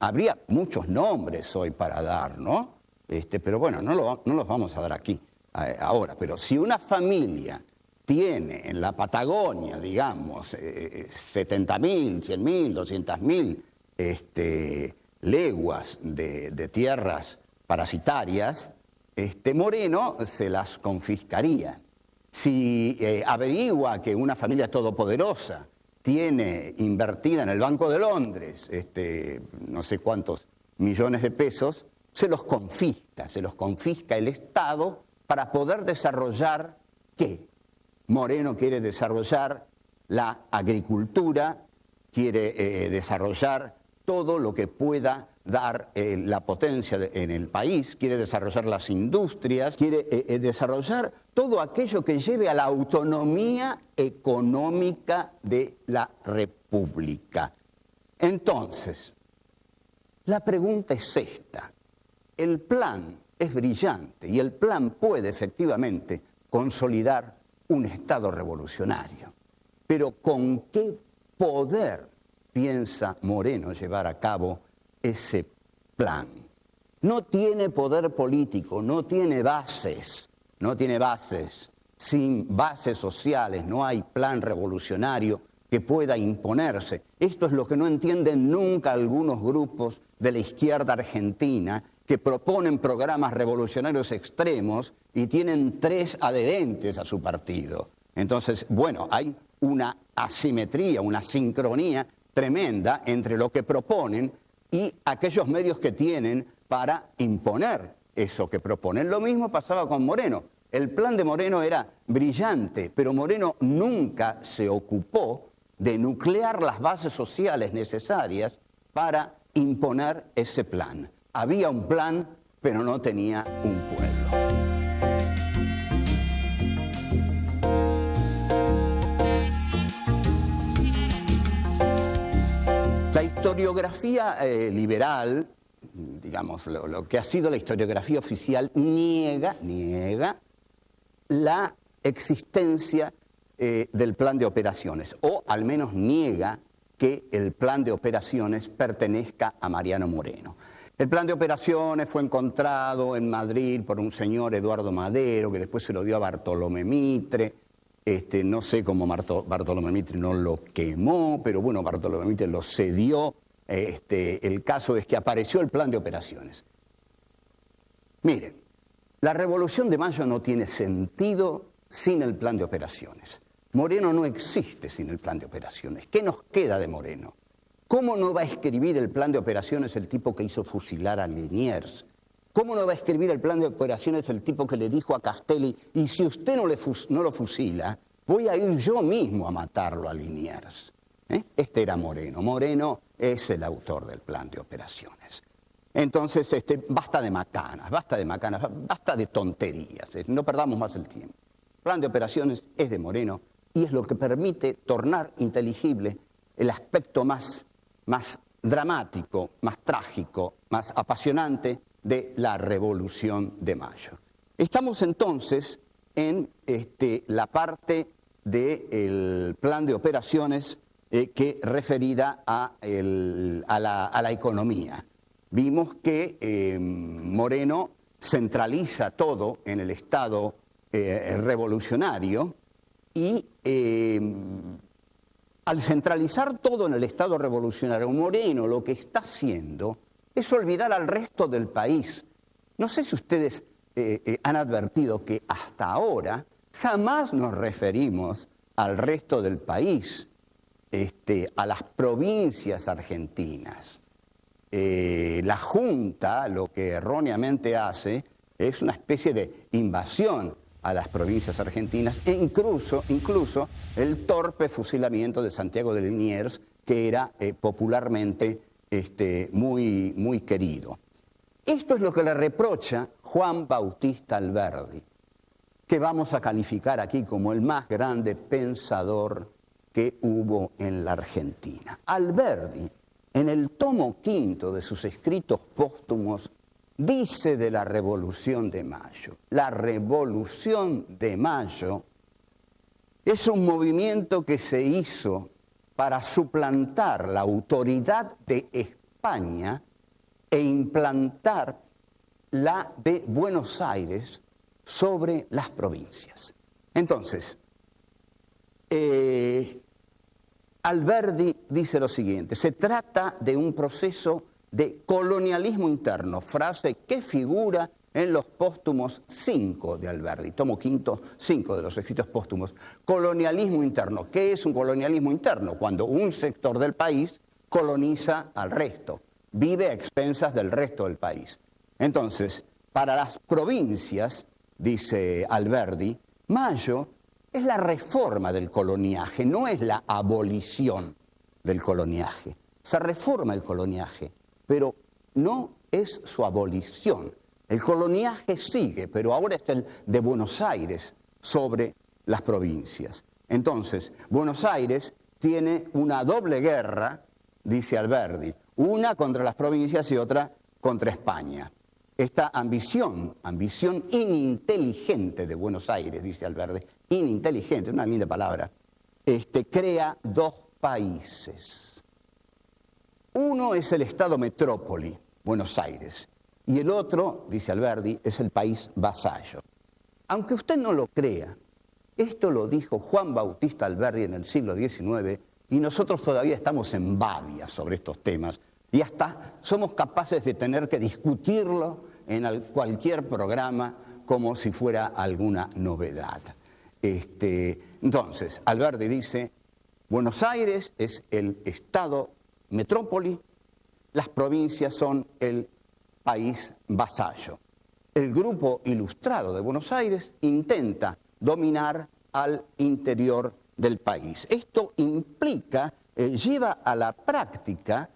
habría muchos nombres hoy para dar, ¿no? Pero bueno, no los vamos a dar aquí ahora. Pero si una familia tiene en la Patagonia, digamos, 70.000, 100.000, 200.000 leguas de tierras parasitarias, Moreno se las confiscaría. Si averigua que una familia todopoderosa tiene invertida en el Banco de Londres no sé cuántos millones de pesos, se los confisca el Estado para poder desarrollar ¿qué? Moreno quiere desarrollar la agricultura, quiere desarrollar todo lo que pueda dar la potencia en el país, quiere desarrollar las industrias, quiere desarrollar todo aquello que lleve a la autonomía económica de la República. Entonces, la pregunta es esta. El plan es brillante y el plan puede efectivamente consolidar un Estado revolucionario. Pero ¿con qué poder piensa Moreno llevar a cabo ese plan? No tiene poder político, no tiene bases. Sin bases sociales no hay plan revolucionario que pueda imponerse. Esto es lo que no entienden nunca algunos grupos de la izquierda argentina que proponen programas revolucionarios extremos y tienen 3 adherentes a su partido. Entonces, bueno, hay una asimetría, una sincronía tremenda entre lo que proponen y aquellos medios que tienen para imponer eso que proponen. Lo mismo pasaba con Moreno. El plan de Moreno era brillante, pero Moreno nunca se ocupó de nuclear las bases sociales necesarias para imponer ese plan. Había un plan, pero no tenía un pueblo. La historiografía liberal, digamos, lo que ha sido la historiografía oficial, niega la existencia del plan de operaciones, o al menos niega que el plan de operaciones pertenezca a Mariano Moreno. El plan de operaciones fue encontrado en Madrid por un señor Eduardo Madero, que después se lo dio a Bartolomé Mitre. No sé cómo Bartolomé Mitre no lo quemó, pero bueno, Bartolomé Mitre lo cedió. El caso es que apareció el plan de operaciones. Miren, la Revolución de Mayo no tiene sentido sin el plan de operaciones. Moreno no existe sin el plan de operaciones. ¿Qué nos queda de Moreno? ¿Cómo no va a escribir el plan de operaciones el tipo que hizo fusilar a Liniers? ¿Cómo no va a escribir el plan de operaciones el tipo que le dijo a Castelli, y si usted no lo fusila, voy a ir yo mismo a matarlo a Liniers? Este era Moreno. Moreno es el autor del plan de operaciones. Entonces, basta de macanas, basta de tonterías. No perdamos más el tiempo. El plan de operaciones es de Moreno y es lo que permite tornar inteligible el aspecto más dramático, más trágico, más apasionante de la Revolución de Mayo. Estamos entonces en la parte del plan de operaciones que referida a la economía. Vimos que Moreno centraliza todo en el Estado revolucionario y al centralizar todo en el Estado revolucionario, Moreno lo que está haciendo es olvidar al resto del país. No sé si ustedes han advertido que hasta ahora jamás nos referimos al resto del país, a las provincias argentinas. La Junta lo que erróneamente hace es una especie de invasión a las provincias argentinas e incluso el torpe fusilamiento de Santiago de Liniers, que era popularmente muy querido. Esto es lo que le reprocha Juan Bautista Alberdi, que vamos a calificar aquí como el más grande pensador que hubo en la Argentina. Alberdi, en el tomo 5 de sus escritos póstumos, dice de la Revolución de Mayo: la Revolución de Mayo es un movimiento que se hizo para suplantar la autoridad de España e implantar la de Buenos Aires sobre las provincias. Entonces, Alberdi dice lo siguiente: se trata de un proceso de colonialismo interno, frase que figura en los póstumos 5 de Alberdi, tomo 5 de los escritos póstumos. Colonialismo interno. ¿Qué es un colonialismo interno? Cuando un sector del país coloniza al resto, vive a expensas del resto del país. Entonces, para las provincias, dice Alberdi, Mayo es la reforma del coloniaje, no es la abolición del coloniaje. Se reforma el coloniaje, pero no es su abolición. El coloniaje sigue, pero ahora está el de Buenos Aires sobre las provincias. Entonces, Buenos Aires tiene una doble guerra, dice Alberdi, una contra las provincias y otra contra España. esta ambición ininteligente de Buenos Aires, dice Alberdi, ininteligente, una linda palabra, crea dos países. Uno es el Estado metrópoli, Buenos Aires, y el otro, dice Alberdi, es el país vasallo. Aunque usted no lo crea, esto lo dijo Juan Bautista Alberdi en el siglo XIX y nosotros todavía estamos en babia sobre estos temas y hasta somos capaces de tener que discutirlo en cualquier programa como si fuera alguna novedad. Entonces, Alberdi dice, Buenos Aires es el Estado metrópoli, las provincias son el país vasallo. El Grupo Ilustrado de Buenos Aires intenta dominar al interior del país. Esto implica, lleva a la práctica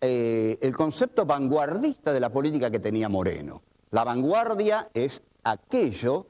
el concepto vanguardista de la política que tenía Moreno. La vanguardia es aquellos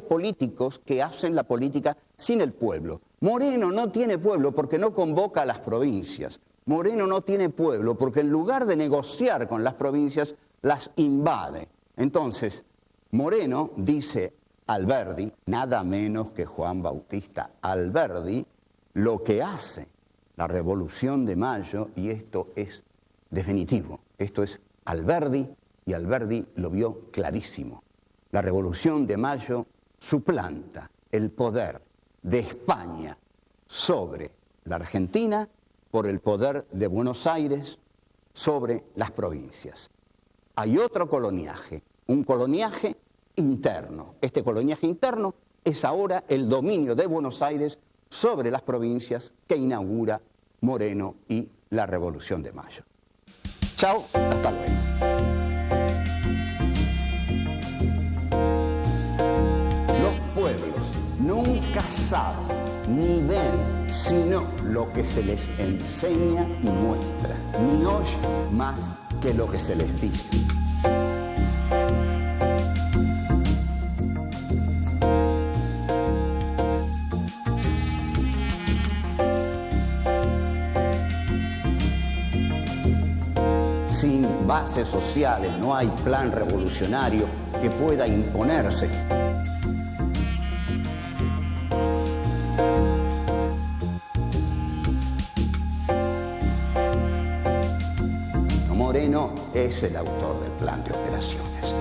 políticos que hacen la política sin el pueblo. Moreno no tiene pueblo porque no convoca a las provincias. Moreno no tiene pueblo porque en lugar de negociar con las provincias, las invade. Entonces, Moreno, dice Alberdi, nada menos que Juan Bautista Alberdi, lo que hace la Revolución de Mayo, y esto es definitivo, esto es Alberdi, y Alberdi lo vio clarísimo. La Revolución de Mayo suplanta el poder de España sobre la Argentina por el poder de Buenos Aires sobre las provincias. Hay otro coloniaje, un coloniaje interno. Este coloniaje interno es ahora el dominio de Buenos Aires sobre las provincias que inaugura Moreno y la Revolución de Mayo. Chao, hasta luego. Los pueblos nunca saben ni ven sino lo que se les enseña y muestra, ni oyen más que lo que se les dice. Sin bases sociales no hay plan revolucionario que pueda imponerse. Moreno es el autor del plan de operaciones.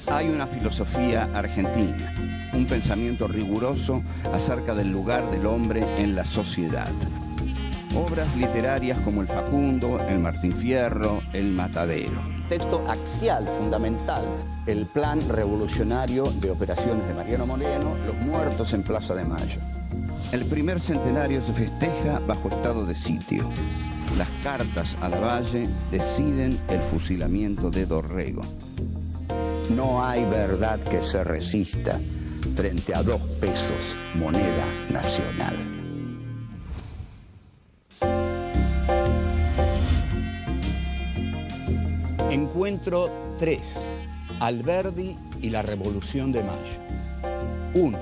Hay una filosofía argentina, un pensamiento riguroso acerca del lugar del hombre en la sociedad. Obras literarias como El Facundo, El Martín Fierro, El Matadero. Texto axial, fundamental, el plan revolucionario de operaciones de Mariano Moreno, Los muertos en Plaza de Mayo. El primer centenario se festeja bajo estado de sitio. Las cartas a Lavalle deciden el fusilamiento de Dorrego. No hay verdad que se resista frente a 2 pesos, moneda nacional. Encuentro 3. Alberdi y la Revolución de Mayo. 1.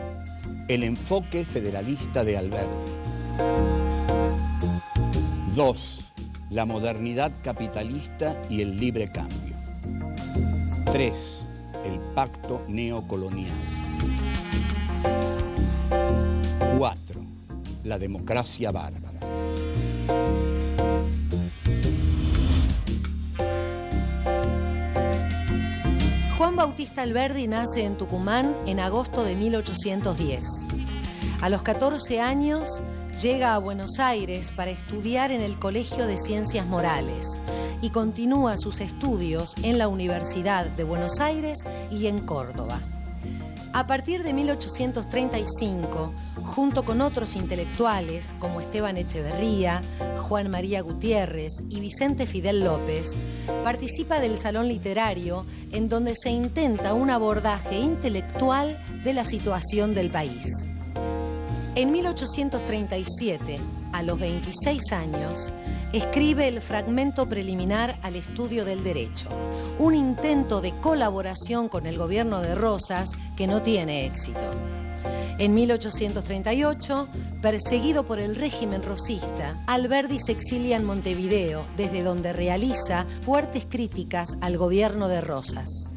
El enfoque federalista de Alberdi. 2. La modernidad capitalista y el libre cambio. 3. El pacto neocolonial. 4. La democracia bárbara. Juan Bautista Alberdi nace en Tucumán en agosto de 1810. A los 14 años llega a Buenos Aires para estudiar en el Colegio de Ciencias Morales y continúa sus estudios en la Universidad de Buenos Aires y en Córdoba. A partir de 1835, junto con otros intelectuales como Esteban Echeverría, Juan María Gutiérrez y Vicente Fidel López, participa del Salón Literario en donde se intenta un abordaje intelectual de la situación del país. En 1837, a los 26 años, escribe el fragmento preliminar al estudio del derecho, un intento de colaboración con el gobierno de Rosas que no tiene éxito. En 1838, perseguido por el régimen rosista, Alberdi se exilia en Montevideo, desde donde realiza fuertes críticas al gobierno de Rosas.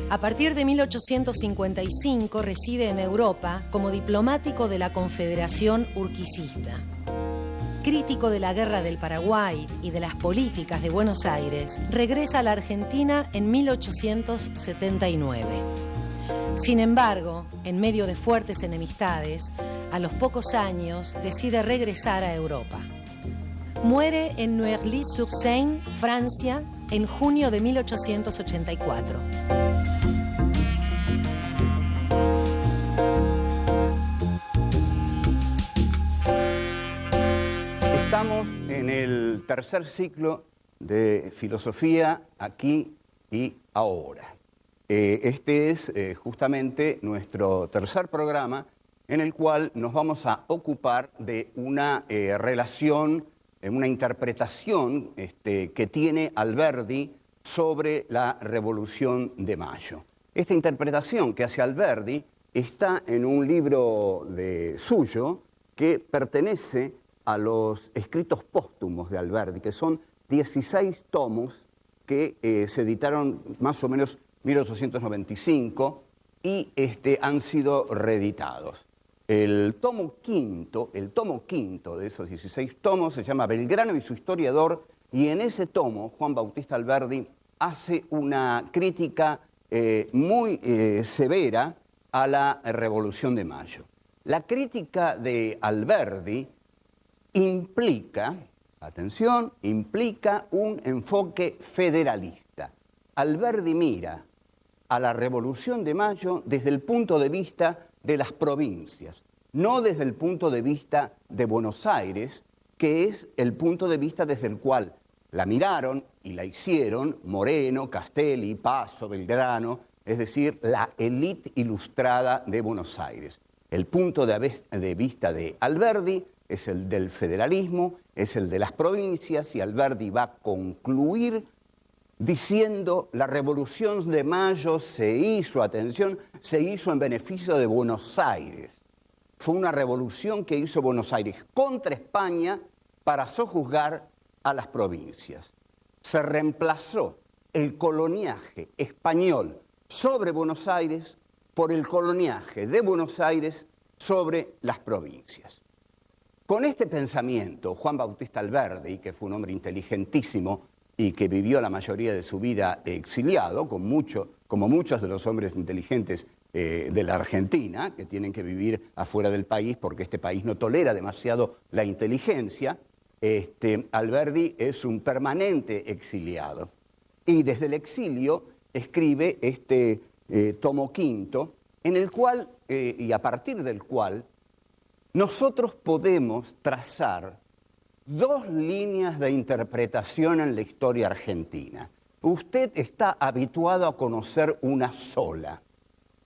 A partir de 1855 reside en Europa como diplomático de la Confederación Urquicista. Crítico de la Guerra del Paraguay y de las políticas de Buenos Aires, regresa a la Argentina en 1879. Sin embargo, en medio de fuertes enemistades, a los pocos años decide regresar a Europa. Muere en Neuilly-sur-Seine, Francia, en junio de 1884. Estamos en el tercer ciclo de filosofía aquí y ahora. Este es justamente nuestro tercer programa en el cual nos vamos a ocupar de una relación, una interpretación que tiene Alberdi sobre la Revolución de Mayo. Esta interpretación que hace Alberdi está en un libro suyo que pertenece a los escritos póstumos de Alberdi, que son 16 tomos que se editaron más o menos 1895 y han sido reeditados. El tomo quinto de esos 16 tomos se llama Belgrano y su historiador, y en ese tomo Juan Bautista Alberdi hace una crítica muy severa a la Revolución de Mayo. La crítica de Alberdi implica un enfoque federalista. Alberdi mira a la Revolución de Mayo desde el punto de vista de las provincias, no desde el punto de vista de Buenos Aires, que es el punto de vista desde el cual la miraron y la hicieron Moreno, Castelli, Paso, Belgrano, es decir, la élite ilustrada de Buenos Aires. El punto de vista de Alberdi es el del federalismo, es el de las provincias, y Alberdi va a concluir diciendo la Revolución de Mayo se hizo en beneficio de Buenos Aires. Fue una revolución que hizo Buenos Aires contra España para sojuzgar a las provincias. Se reemplazó el coloniaje español sobre Buenos Aires por el coloniaje de Buenos Aires sobre las provincias. Con este pensamiento, Juan Bautista Alberdi, que fue un hombre inteligentísimo y que vivió la mayoría de su vida exiliado, como muchos de los hombres inteligentes de la Argentina, que tienen que vivir afuera del país porque este país no tolera demasiado la inteligencia, Alberdi es un permanente exiliado. Y desde el exilio escribe este tomo quinto, en el cual, y a partir del cual, nosotros podemos trazar dos líneas de interpretación en la historia argentina. Usted está habituado a conocer una sola.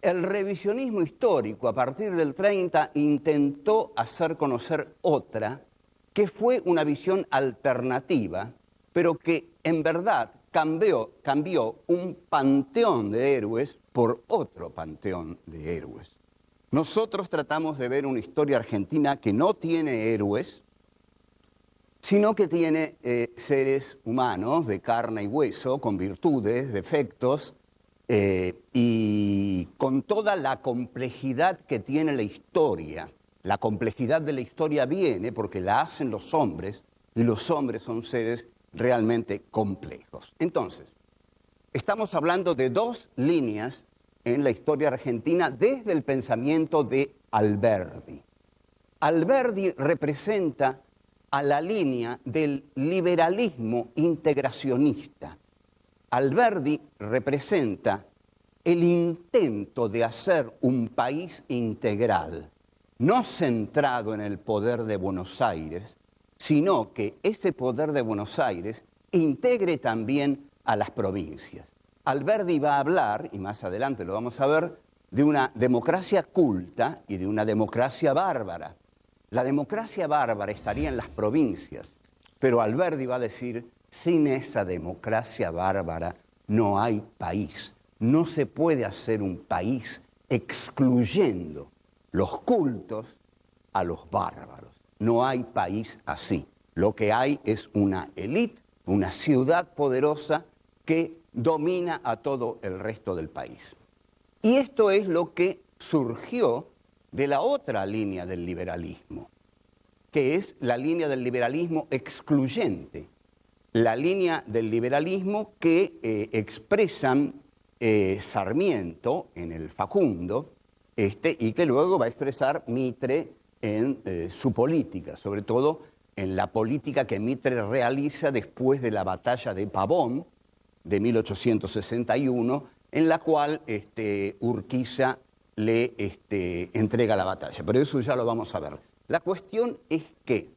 El revisionismo histórico a partir del 30 intentó hacer conocer otra, que fue una visión alternativa, pero que en verdad cambió un panteón de héroes por otro panteón de héroes. Nosotros tratamos de ver una historia argentina que no tiene héroes, sino que tiene seres humanos de carne y hueso, con virtudes, defectos, y con toda la complejidad que tiene la historia. La complejidad de la historia viene porque la hacen los hombres, y los hombres son seres realmente complejos. Entonces, estamos hablando de dos líneas en la historia argentina desde el pensamiento de Alberdi. Alberdi representa a la línea del liberalismo integracionista. Alberdi representa el intento de hacer un país integral, no centrado en el poder de Buenos Aires, sino que ese poder de Buenos Aires integre también a las provincias. Alberdi va a hablar, y más adelante lo vamos a ver, de una democracia culta y de una democracia bárbara. La democracia bárbara estaría en las provincias, pero Alberdi va a decir, sin esa democracia bárbara no hay país. No se puede hacer un país excluyendo los cultos a los bárbaros. No hay país así. Lo que hay es una élite, una ciudad poderosa que domina a todo el resto del país. Y esto es lo que surgió de la otra línea del liberalismo, que es la línea del liberalismo excluyente, la línea del liberalismo que expresan Sarmiento en el Facundo, y que luego va a expresar Mitre en su política, sobre todo en la política que Mitre realiza después de la batalla de Pavón de 1861, en la cual Urquiza le entrega la batalla. Pero eso ya lo vamos a ver. La cuestión es que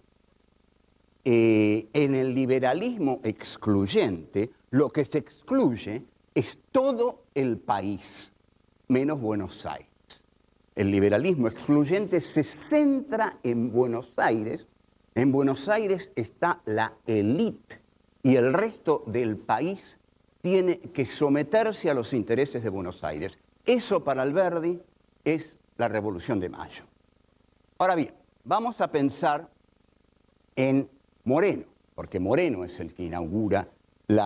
en el liberalismo excluyente, lo que se excluye es todo el país, menos Buenos Aires. El liberalismo excluyente se centra en Buenos Aires. En Buenos Aires está la élite y el resto del país tiene que someterse a los intereses de Buenos Aires. Eso para Alberdi es la Revolución de Mayo. Ahora bien, vamos a pensar en Moreno, porque Moreno es el que inaugura el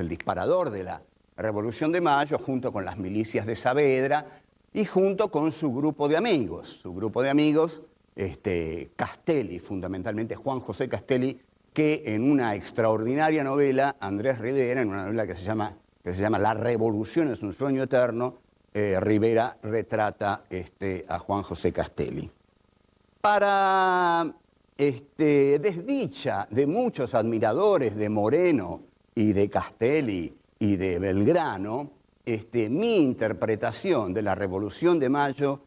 disparador de la Revolución de Mayo, junto con las milicias de Saavedra y junto con su grupo de amigos. Castelli, fundamentalmente Juan José Castelli, que en una extraordinaria novela, Andrés Rivera, en una novela que se llama La Revolución es un sueño eterno, Rivera retrata a Juan José Castelli. Para desdicha de muchos admiradores de Moreno y de Castelli y de Belgrano, mi interpretación de la Revolución de Mayo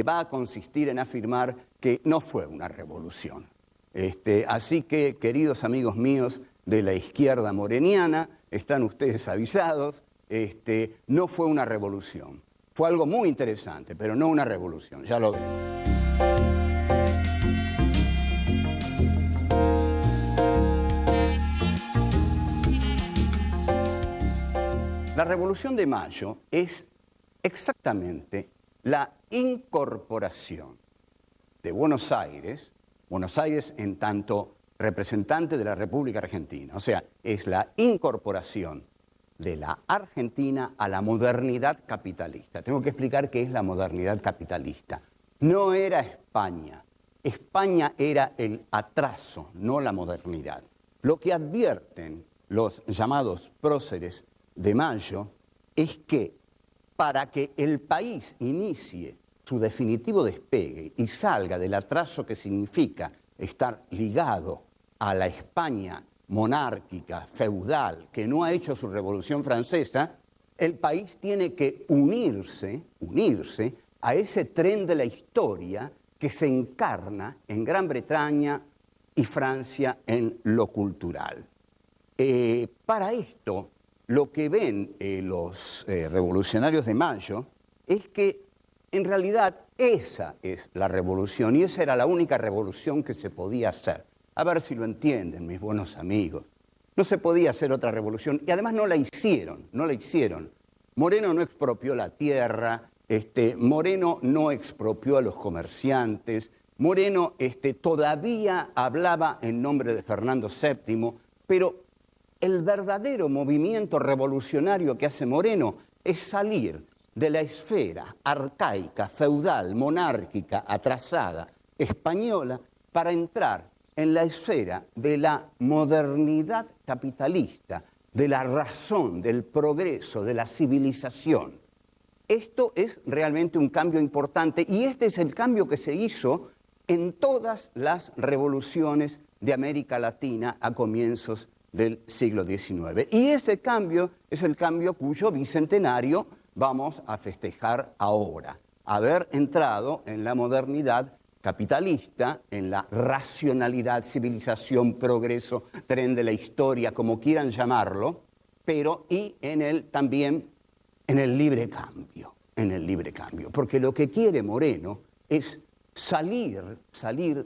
va a consistir en afirmar que no fue una revolución. Así que, queridos amigos míos de la izquierda moreniana, están ustedes avisados, no fue una revolución. Fue algo muy interesante, pero no una revolución, ya lo veremos. La Revolución de Mayo es exactamente la incorporación de Buenos Aires en tanto representante de la República Argentina. O sea, es la incorporación de la Argentina a la modernidad capitalista. Tengo que explicar qué es la modernidad capitalista. No era España. España era el atraso, no la modernidad. Lo que advierten los llamados próceres de Mayo es que para que el país inicie su definitivo despegue y salga del atraso que significa estar ligado a la España monárquica, feudal, que no ha hecho su Revolución Francesa, el país tiene que unirse a ese tren de la historia que se encarna en Gran Bretaña y Francia en lo cultural. Para esto, lo que ven los revolucionarios de Mayo es que en realidad esa es la revolución y esa era la única revolución que se podía hacer. A ver si lo entienden, mis buenos amigos. No se podía hacer otra revolución y además no la hicieron. Moreno no expropió la tierra, Moreno no expropió a los comerciantes, Moreno todavía hablaba en nombre de Fernando VII, pero el verdadero movimiento revolucionario que hace Moreno es salir de la esfera arcaica, feudal, monárquica, atrasada, española, para entrar en la esfera de la modernidad capitalista, de la razón, del progreso, de la civilización. Esto es realmente un cambio importante y este es el cambio que se hizo en todas las revoluciones de América Latina a comienzos del siglo XIX. Y ese cambio es el cambio cuyo bicentenario vamos a festejar ahora. Haber entrado en la modernidad capitalista, en la racionalidad, civilización, progreso, tren de la historia, como quieran llamarlo, pero y en el también en el libre cambio, porque lo que quiere Moreno es salir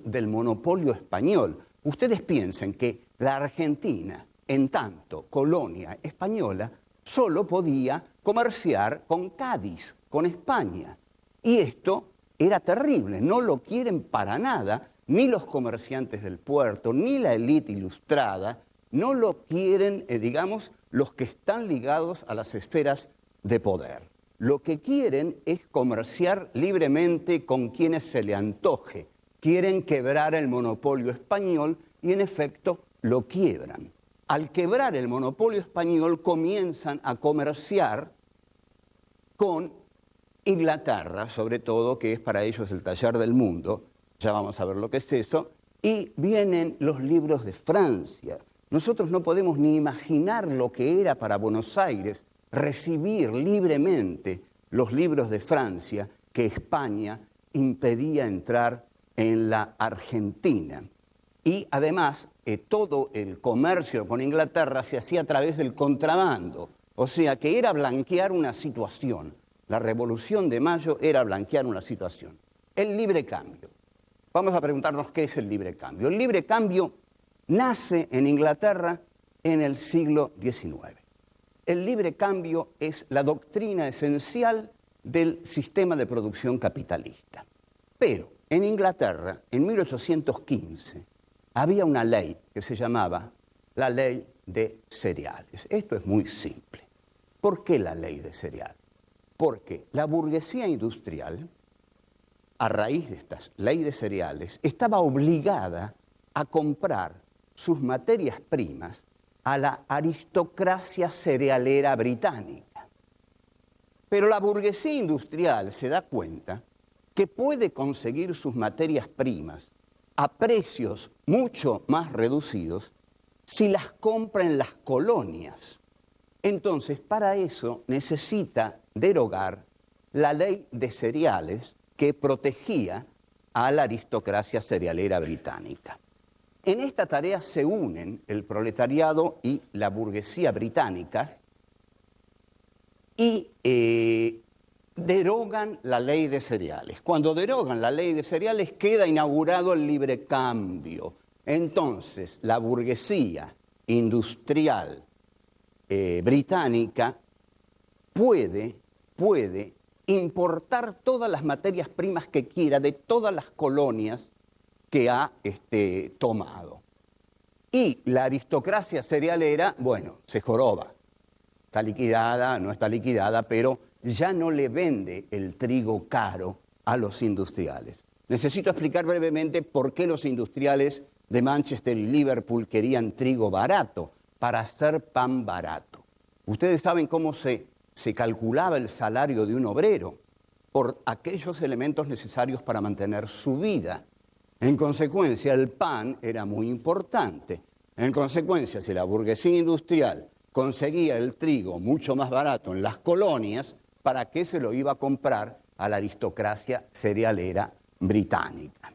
del monopolio español. Ustedes piensen que la Argentina, en tanto colonia española, solo podía comerciar con Cádiz, con España. Y esto era terrible, no lo quieren para nada, ni los comerciantes del puerto, ni la élite ilustrada, no lo quieren, digamos, los que están ligados a las esferas de poder. Lo que quieren es comerciar libremente con quienes se le antoje. Quieren quebrar el monopolio español y en efecto lo quiebran. Al quebrar el monopolio español comienzan a comerciar con Inglaterra, sobre todo, que es para ellos el taller del mundo, ya vamos a ver lo que es eso, y vienen los libros de Francia. Nosotros no podemos ni imaginar lo que era para Buenos Aires recibir libremente los libros de Francia que España impedía entrar en la Argentina. Y además, todo el comercio con Inglaterra se hacía a través del contrabando, o sea que era blanquear una situación. La Revolución de Mayo era blanquear una situación. El libre cambio. Vamos a preguntarnos qué es el libre cambio. El libre cambio nace en Inglaterra en el siglo XIX. El libre cambio es la doctrina esencial del sistema de producción capitalista. Pero en Inglaterra, en 1815, había una ley que se llamaba la ley de cereales. Esto es muy simple. ¿Por qué la ley de cereales? Porque la burguesía industrial, a raíz de estas leyes de cereales, estaba obligada a comprar sus materias primas a la aristocracia cerealera británica. Pero la burguesía industrial se da cuenta que puede conseguir sus materias primas a precios mucho más reducidos si las compra en las colonias. Entonces, para eso necesita derogar la ley de cereales que protegía a la aristocracia cerealera británica. En esta tarea se unen el proletariado y la burguesía británicas y derogan la ley de cereales. Cuando derogan la ley de cereales queda inaugurado el libre cambio. Entonces, la burguesía industrial británica puede importar todas las materias primas que quiera de todas las colonias que ha tomado. Y la aristocracia cerealera, bueno, se joroba. Está liquidada, no está liquidada, pero ya no le vende el trigo caro a los industriales. Necesito explicar brevemente por qué los industriales de Manchester y Liverpool querían trigo barato, para hacer pan barato. Ustedes saben cómo se calculaba el salario de un obrero por aquellos elementos necesarios para mantener su vida. En consecuencia, el pan era muy importante. En consecuencia, si la burguesía industrial conseguía el trigo mucho más barato en las colonias, ¿para qué se lo iba a comprar a la aristocracia cerealera británica?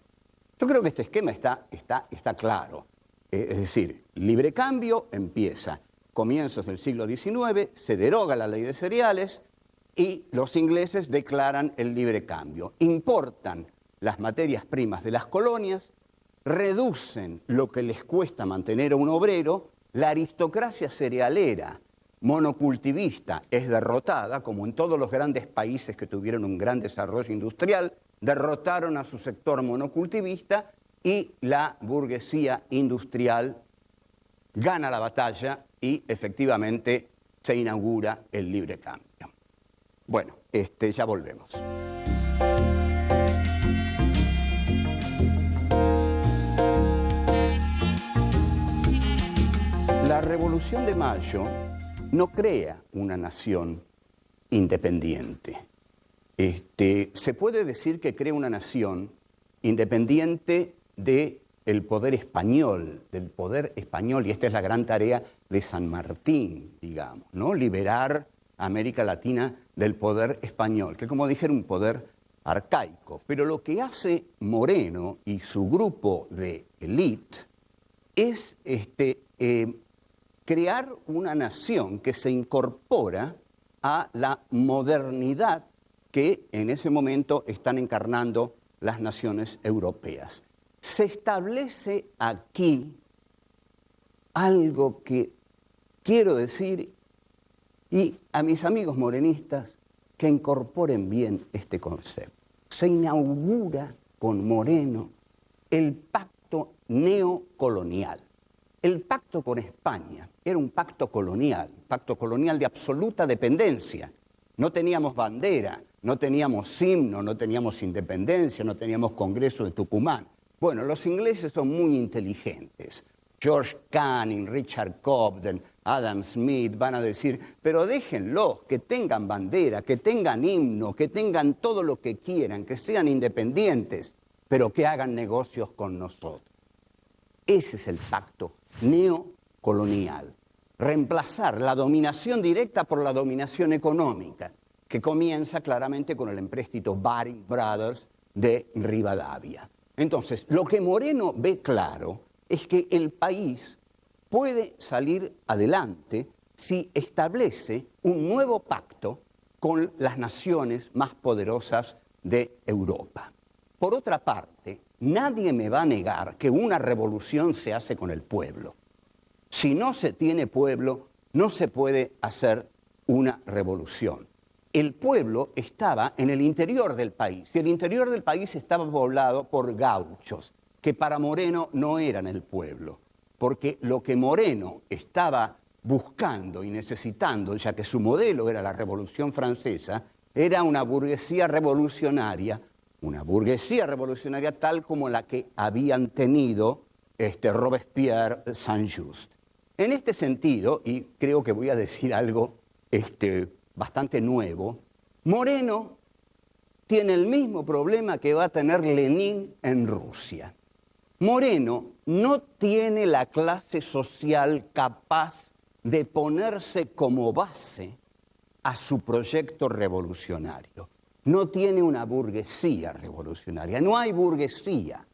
Yo creo que este esquema está claro. Es decir, libre cambio empieza. Comienzos del siglo XIX, se deroga la ley de cereales y los ingleses declaran el libre cambio. Importan las materias primas de las colonias, reducen lo que les cuesta mantener a un obrero, la aristocracia cerealera monocultivista es derrotada, como en todos los grandes países que tuvieron un gran desarrollo industrial, derrotaron a su sector monocultivista y la burguesía industrial gana la batalla y efectivamente se inaugura el libre cambio. Bueno, ya volvemos. La Revolución de Mayo no crea una nación independiente. Se puede decir que crea una nación independiente del poder español, y esta es la gran tarea de San Martín, digamos, ¿no? Liberar a América Latina del poder español, que como dije era un poder arcaico. Pero lo que hace Moreno y su grupo de élite es crear una nación que se incorpora a la modernidad que en ese momento están encarnando las naciones europeas. Se establece aquí algo que quiero decir, y a mis amigos morenistas que incorporen bien este concepto. Se inaugura con Moreno el pacto neocolonial. El pacto con España era un pacto colonial de absoluta dependencia. No teníamos bandera, no teníamos himno, no teníamos independencia, no teníamos Congreso de Tucumán. Bueno, los ingleses son muy inteligentes. George Canning, Richard Cobden, Adam Smith van a decir, pero déjenlos, que tengan bandera, que tengan himno, que tengan todo lo que quieran, que sean independientes, pero que hagan negocios con nosotros. Ese es el pacto neocolonial. Reemplazar la dominación directa por la dominación económica, que comienza claramente con el empréstito Baring Brothers de Rivadavia. Entonces, lo que Moreno ve claro es que el país puede salir adelante si establece un nuevo pacto con las naciones más poderosas de Europa. Por otra parte, nadie me va a negar que una revolución se hace con el pueblo. Si no se tiene pueblo, no se puede hacer una revolución. El pueblo estaba en el interior del país, y el interior del país estaba poblado por gauchos, que para Moreno no eran el pueblo, porque lo que Moreno estaba buscando y necesitando, ya que su modelo era la Revolución Francesa, era una burguesía revolucionaria tal como la que habían tenido Robespierre, Saint-Just. En este sentido, y creo que voy a decir algo bastante nuevo, Moreno tiene el mismo problema que va a tener Lenin en Rusia. Moreno no tiene la clase social capaz de ponerse como base a su proyecto revolucionario. No tiene una burguesía revolucionaria, no hay burguesía.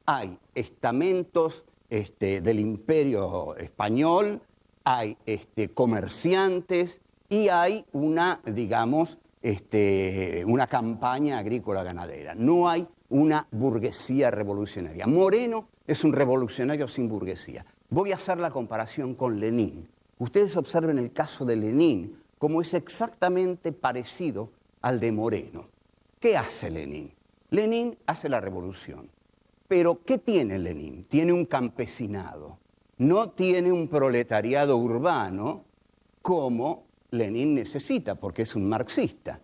Hay estamentos del Imperio Español, hay comerciantes y hay una campaña agrícola ganadera. No hay una burguesía revolucionaria. Moreno es un revolucionario sin burguesía. Voy a hacer la comparación con Lenin. Ustedes observen el caso de Lenin, como es exactamente parecido al de Moreno. ¿Qué hace Lenin? Lenin hace la revolución. Pero ¿qué tiene Lenin? Tiene un campesinado. No tiene un proletariado urbano como Lenin necesita, porque es un marxista.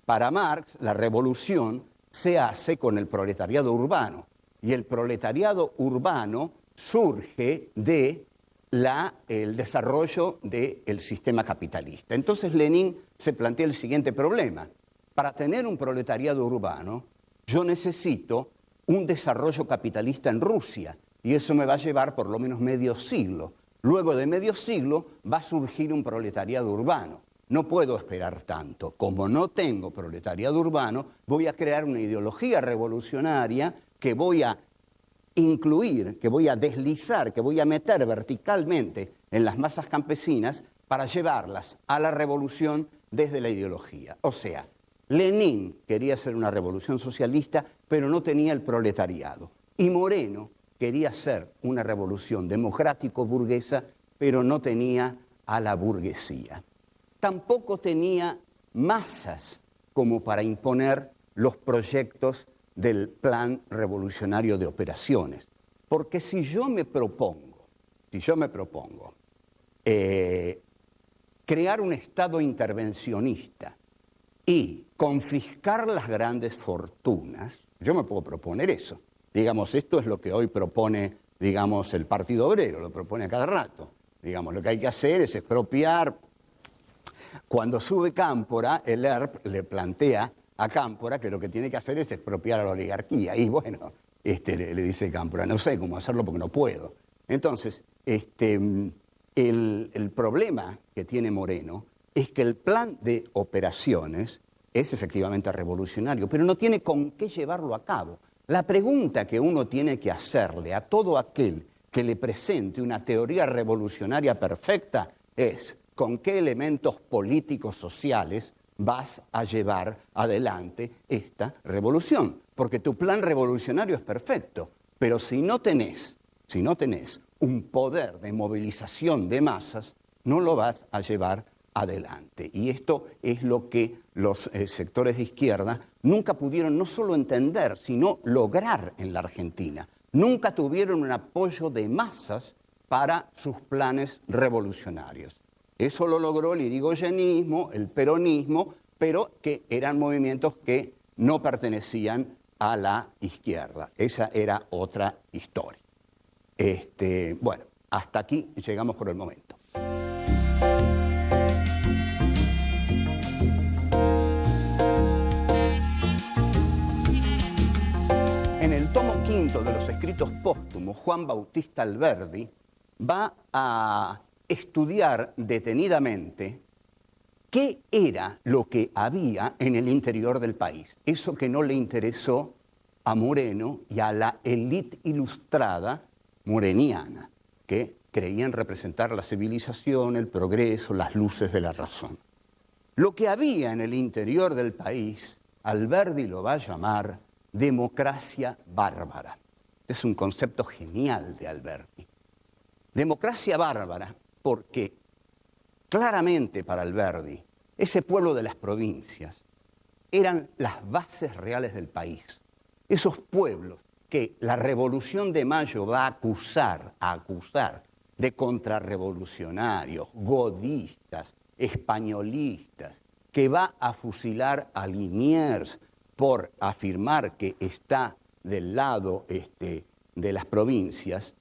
Para Marx, la revolución se hace con el proletariado urbano. Y el proletariado urbano surge del desarrollo del sistema capitalista. Entonces Lenin se plantea el siguiente problema. Para tener un proletariado urbano, yo necesito un desarrollo capitalista en Rusia, y eso me va a llevar por lo menos medio siglo. Luego de medio siglo va a surgir un proletariado urbano. No puedo esperar tanto. Como no tengo proletariado urbano, voy a crear una ideología revolucionaria que voy a incluir, que voy a deslizar, que voy a meter verticalmente en las masas campesinas para llevarlas a la revolución desde la ideología. O sea, Lenin quería hacer una revolución socialista, pero no tenía el proletariado. Y Moreno quería hacer una revolución democrático-burguesa, pero no tenía a la burguesía. Tampoco tenía masas como para imponer los proyectos del plan revolucionario de operaciones. Porque si yo me propongo crear un Estado intervencionista y confiscar las grandes fortunas, yo me puedo proponer eso. Digamos, esto es lo que hoy propone, digamos, el Partido Obrero, lo propone a cada rato. Digamos, lo que hay que hacer es expropiar. Cuando sube Cámpora, el ERP le plantea a Cámpora que lo que tiene que hacer es expropiar a la oligarquía. Y bueno, le dice Cámpora, no sé cómo hacerlo porque no puedo. Entonces, el problema que tiene Moreno es que el plan de operaciones es efectivamente revolucionario, pero no tiene con qué llevarlo a cabo. La pregunta que uno tiene que hacerle a todo aquel que le presente una teoría revolucionaria perfecta es, con qué elementos políticos sociales vas a llevar adelante esta revolución. Porque tu plan revolucionario es perfecto, pero si no tenés un poder de movilización de masas, no lo vas a llevar adelante. Y esto es lo que los sectores de izquierda nunca pudieron no solo entender, sino lograr en la Argentina. Nunca tuvieron un apoyo de masas para sus planes revolucionarios. Eso lo logró el irigoyenismo, el peronismo, pero que eran movimientos que no pertenecían a la izquierda. Esa era otra historia. Bueno, hasta aquí llegamos por el momento. En el tomo quinto de los escritos póstumos, Juan Bautista Alberdi va a estudiar detenidamente qué era lo que había en el interior del país. Eso que no le interesó a Moreno y a la élite ilustrada moreniana, que creían representar la civilización, el progreso, las luces de la razón. Lo que había en el interior del país, Alberdi lo va a llamar democracia bárbara. Es un concepto genial de Alberdi. Democracia bárbara porque claramente para Alberdi ese pueblo de las provincias eran las bases reales del país. Esos pueblos que la Revolución de Mayo va a acusar de contrarrevolucionarios, godistas, españolistas, que va a fusilar a Liniers por afirmar que está del lado de las provincias,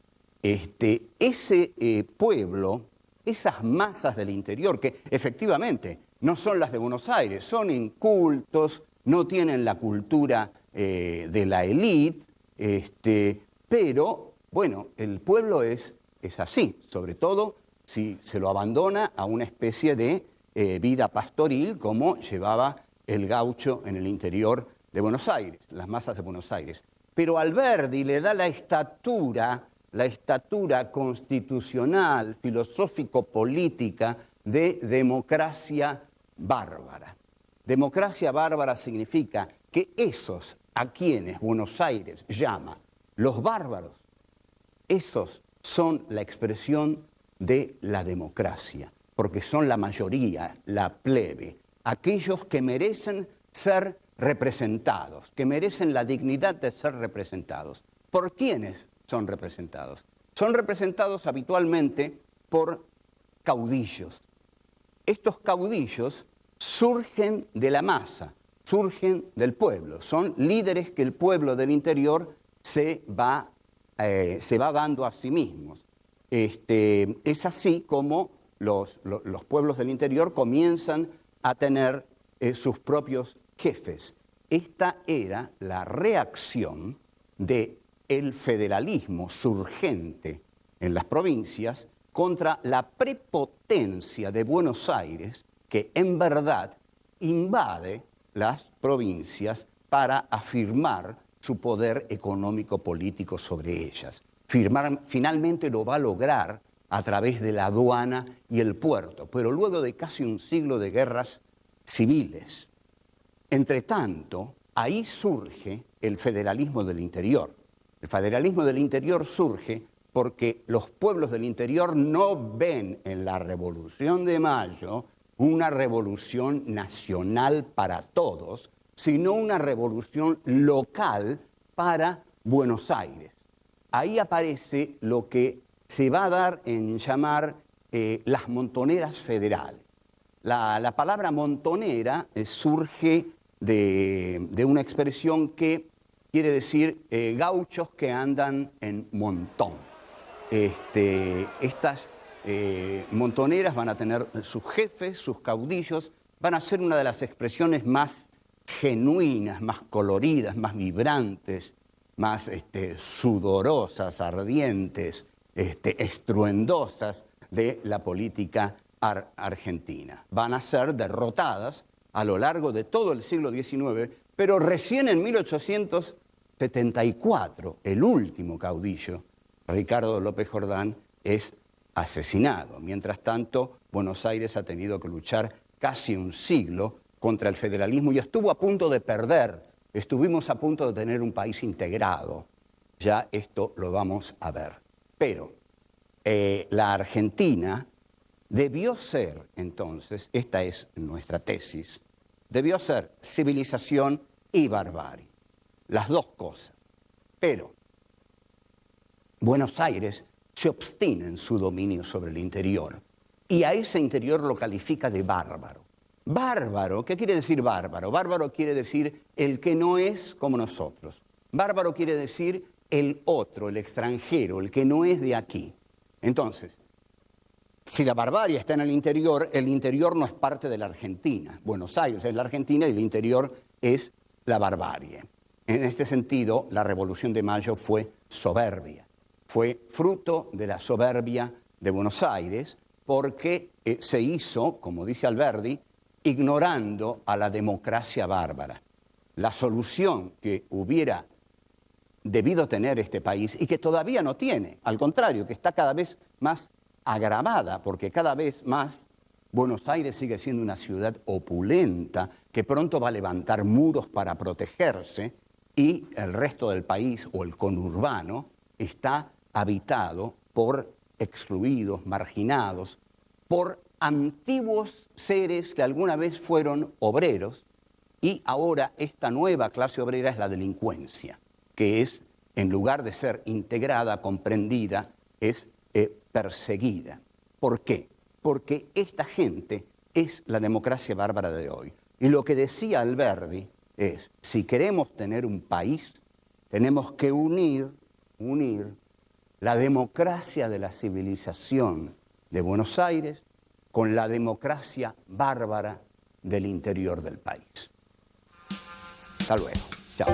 ese pueblo, esas masas del interior, que efectivamente no son las de Buenos Aires, son incultos, no tienen la cultura de la élite, pero, bueno, el pueblo es así, sobre todo si se lo abandona a una especie de vida pastoril como llevaba el gaucho en el interior de Buenos Aires, las masas de Buenos Aires. Pero Alberdi le da la estatura constitucional, filosófico-política de democracia bárbara. Democracia bárbara significa que esos a quienes Buenos Aires llama los bárbaros, esos son la expresión de la democracia, porque son la mayoría, la plebe, aquellos que merecen ser representados, que merecen la dignidad de ser representados. ¿Por quiénes son representados? Son representados habitualmente por caudillos. Estos caudillos surgen de la masa, surgen del pueblo, son líderes que el pueblo del interior se va dando a sí mismos. Es así como los pueblos del interior comienzan a tener sus propios jefes. Esta era la reacción del federalismo surgente en las provincias contra la prepotencia de Buenos Aires, que en verdad invade las provincias para afirmar su poder económico-político sobre ellas. Finalmente lo va a lograr a través de la aduana y el puerto, pero luego de casi un siglo de guerras civiles. Entre tanto, ahí surge el federalismo del interior. El federalismo del interior surge porque los pueblos del interior no ven en la Revolución de Mayo una revolución nacional para todos, sino una revolución local para Buenos Aires. Ahí aparece lo que se va a dar en llamar las montoneras federales. La palabra montonera surge de una expresión que quiere decir gauchos que andan en montón. Estas montoneras van a tener sus jefes, sus caudillos, van a ser una de las expresiones más genuinas, más coloridas, más vibrantes, más sudorosas, ardientes, estruendosas de la política argentina. Van a ser derrotadas a lo largo de todo el siglo XIX, pero recién en 1874, el último caudillo, Ricardo López Jordán, es asesinado. Mientras tanto, Buenos Aires ha tenido que luchar casi un siglo contra el federalismo y estuvo a punto de perder. Estuvimos a punto de tener un país integrado. Ya esto lo vamos a ver. Pero la Argentina debió ser, entonces, esta es nuestra tesis, debió ser civilización y barbarie. Las dos cosas. Pero Buenos Aires se obstina en su dominio sobre el interior y a ese interior lo califica de bárbaro. Bárbaro, ¿qué quiere decir bárbaro? Bárbaro quiere decir el que no es como nosotros. Bárbaro quiere decir el otro, el extranjero, el que no es de aquí. Entonces, si la barbarie está en el interior no es parte de la Argentina. Buenos Aires es la Argentina y el interior es la barbarie. En este sentido, la Revolución de Mayo fue soberbia. Fue fruto de la soberbia de Buenos Aires porque se hizo, como dice Alberdi, ignorando a la democracia bárbara. La solución que hubiera debido tener este país y que todavía no tiene, al contrario, que está cada vez más agravada, porque cada vez más Buenos Aires sigue siendo una ciudad opulenta que pronto va a levantar muros para protegerse y el resto del país o el conurbano está habitado por excluidos, marginados, por antiguos seres que alguna vez fueron obreros y ahora esta nueva clase obrera es la delincuencia, que es, en lugar de ser integrada, comprendida, es perseguida. ¿Por qué? Porque esta gente es la democracia bárbara de hoy. Y lo que decía Alberdi es, si queremos tener un país, tenemos que unir la democracia de la civilización de Buenos Aires con la democracia bárbara del interior del país. Hasta luego. Chao.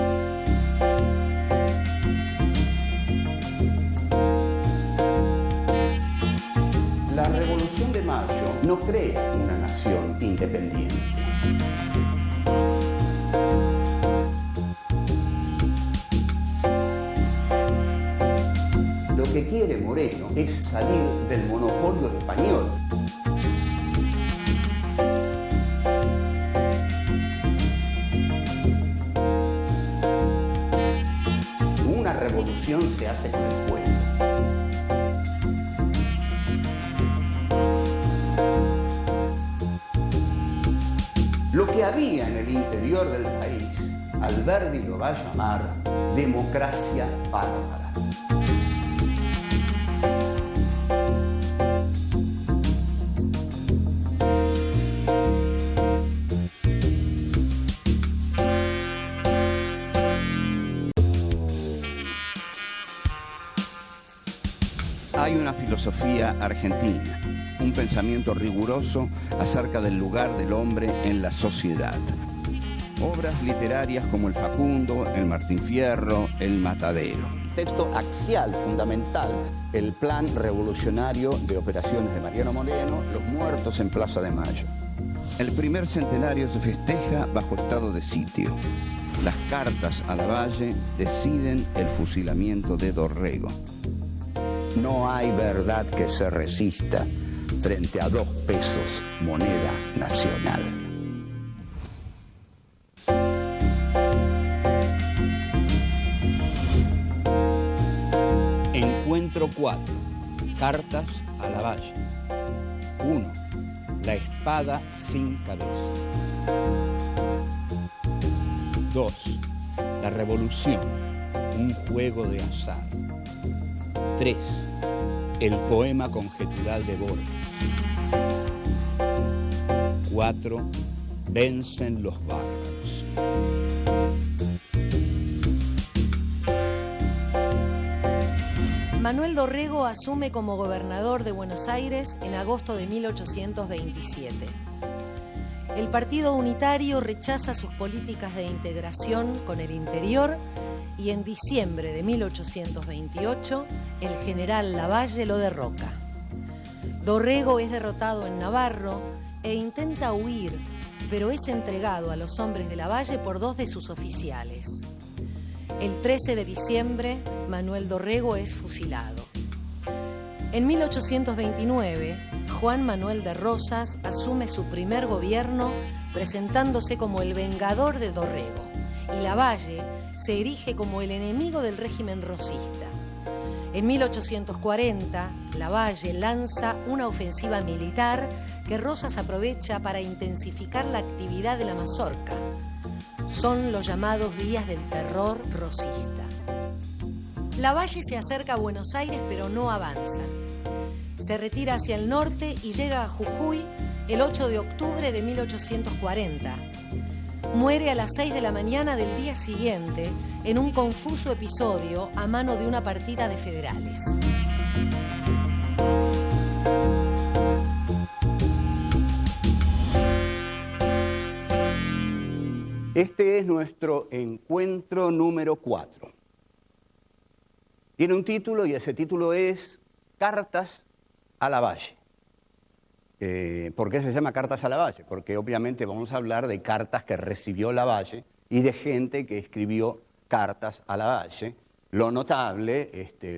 La Revolución de Mayo no crea una nación independiente. Lo que quiere Moreno es salir del monopolio español. Una revolución se hace con el pueblo. Lo que había en el interior del país, Alberdi lo va a llamar democracia bárbara. Hay una filosofía argentina, un pensamiento riguroso acerca del lugar del hombre en la sociedad. Obras literarias como El Facundo, El Martín Fierro, El Matadero. Texto axial, fundamental, el plan revolucionario de operaciones de Mariano Moreno, Los muertos en Plaza de Mayo. El primer centenario se festeja bajo estado de sitio. Las cartas a Lavalle deciden el fusilamiento de Dorrego. No hay verdad que se resista frente a 2 pesos, moneda nacional. Encuentro 4. Cartas a Lavalle. 1. La espada sin cabeza. 2. La revolución, un juego de azar. 3. El poema conjetural de Borges. 4. Vencen los bárbaros. Manuel Dorrego asume como gobernador de Buenos Aires en agosto de 1827. El Partido Unitario rechaza sus políticas de integración con el interior y en diciembre de 1828 el general Lavalle lo derroca. Dorrego es derrotado en Navarro e intenta huir, pero es entregado a los hombres de Lavalle por 2 de sus oficiales. El 13 de diciembre, Manuel Dorrego es fusilado. En 1829, Juan Manuel de Rosas asume su primer gobierno presentándose como el vengador de Dorrego, y Lavalle se erige como el enemigo del régimen rosista. En 1840, Lavalle lanza una ofensiva militar que Rosas aprovecha para intensificar la actividad de la mazorca. Son los llamados días del terror rosista. Lavalle se acerca a Buenos Aires, pero no avanza. Se retira hacia el norte y llega a Jujuy el 8 de octubre de 1840. Muere a las 6 de la mañana del día siguiente en un confuso episodio a mano de una partida de federales. Este es nuestro encuentro número 4. Tiene un título y ese título es Cartas a Lavalle. ¿Por qué se llama Cartas a Lavalle? Porque obviamente vamos a hablar de cartas que recibió Lavalle y de gente que escribió cartas a Lavalle. Lo notable,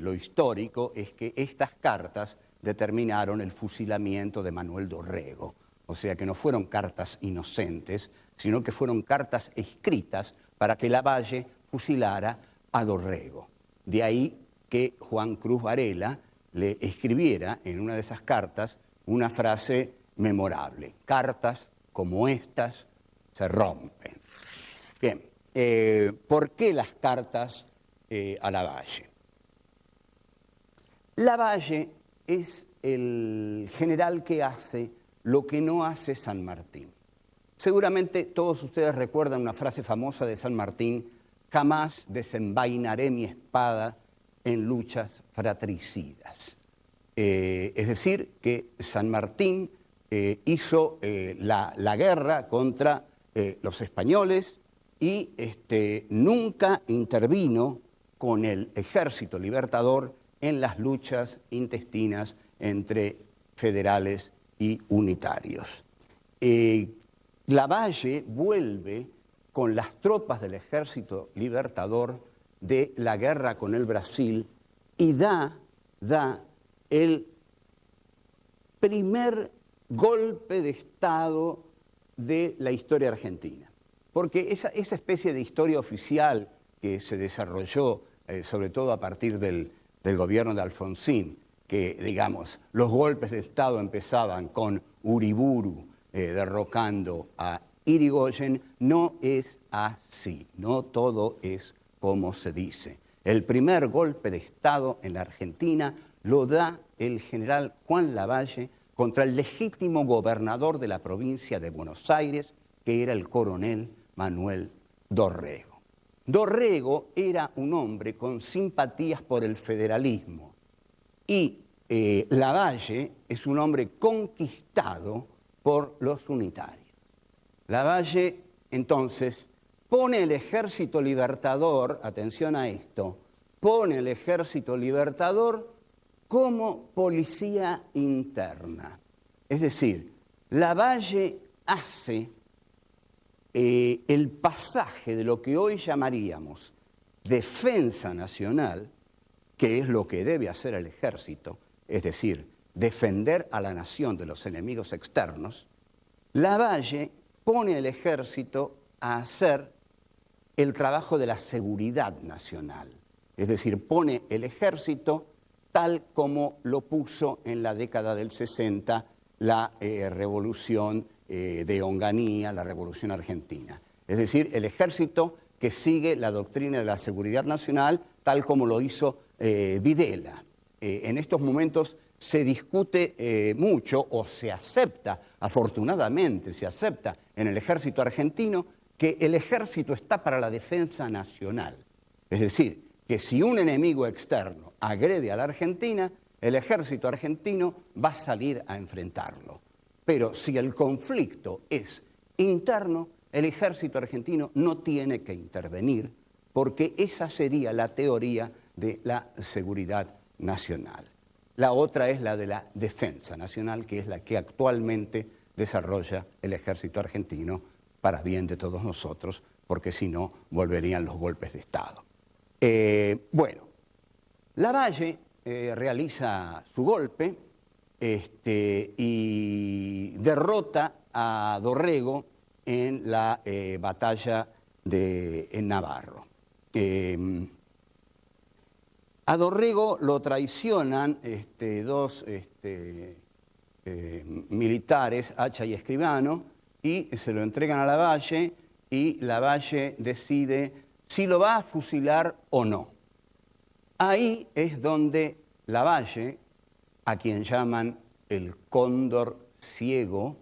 lo histórico, es que estas cartas determinaron el fusilamiento de Manuel Dorrego. O sea que no fueron cartas inocentes, sino que fueron cartas escritas para que Lavalle fusilara a Dorrego. De ahí que Juan Cruz Varela le escribiera en una de esas cartas una frase memorable: cartas como estas se rompen. Bien, ¿por qué las cartas a Lavalle? Lavalle es el general que hace lo que no hace San Martín. Seguramente todos ustedes recuerdan una frase famosa de San Martín: jamás desenvainaré mi espada en luchas fratricidas. Es decir, que San Martín hizo la guerra contra los españoles y nunca intervino con el ejército libertador en las luchas intestinas entre federales y unitarios. Lavalle vuelve con las tropas del ejército libertador de la guerra con el Brasil y da el primer golpe de Estado de la historia argentina. Porque esa especie de historia oficial que se desarrolló, sobre todo a partir del gobierno de Alfonsín, que, digamos, los golpes de Estado empezaban con Uriburu derrocando a Irigoyen, no es así, no todo es como se dice. El primer golpe de Estado en la Argentina lo da el general Juan Lavalle contra el legítimo gobernador de la provincia de Buenos Aires, que era el coronel Manuel Dorrego. Dorrego era un hombre con simpatías por el federalismo y Lavalle es un hombre conquistado por los unitarios. Lavalle, entonces, pone el ejército libertador, atención a esto, pone el ejército libertador como policía interna. Es decir, Lavalle hace el pasaje de lo que hoy llamaríamos defensa nacional, que es lo que debe hacer el ejército, es decir, defender a la nación de los enemigos externos. Lavalle pone al ejército a hacer el trabajo de la seguridad nacional, es decir, pone el ejército tal como lo puso en la década del 60 la revolución de Onganía, la revolución argentina. Es decir, el ejército que sigue la doctrina de la seguridad nacional tal como lo hizo Videla. En estos momentos se discute mucho o se acepta, afortunadamente se acepta en el ejército argentino que el ejército está para la defensa nacional. Es decir, que si un enemigo externo agrede a la Argentina, el ejército argentino va a salir a enfrentarlo. Pero si el conflicto es interno, el ejército argentino no tiene que intervenir, porque esa sería la teoría de la seguridad nacional. La otra es la de la defensa nacional, que es la que actualmente desarrolla el ejército argentino para bien de todos nosotros, porque si no, volverían los golpes de Estado. Bueno, Lavalle realiza su golpe, y derrota a Dorrego en la batalla en Navarro. A Dorrego lo traicionan dos militares, Hacha y Escribano, y se lo entregan a Lavalle, y Lavalle decide si lo va a fusilar o no. Ahí es donde Lavalle, a quien llaman el cóndor ciego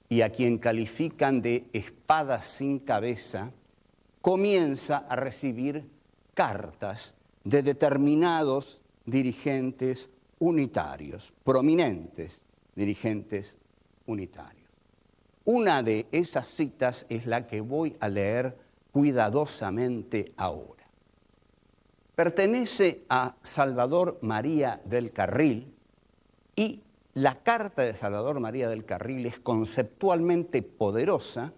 y a quien califican de espada sin cabeza, comienza a recibir cartas de determinados dirigentes unitarios, prominentes dirigentes unitarios. Una de esas citas es la que voy a leer cuidadosamente ahora. Pertenece a Salvador María del Carril y la carta de Salvador María del Carril es conceptualmente poderosa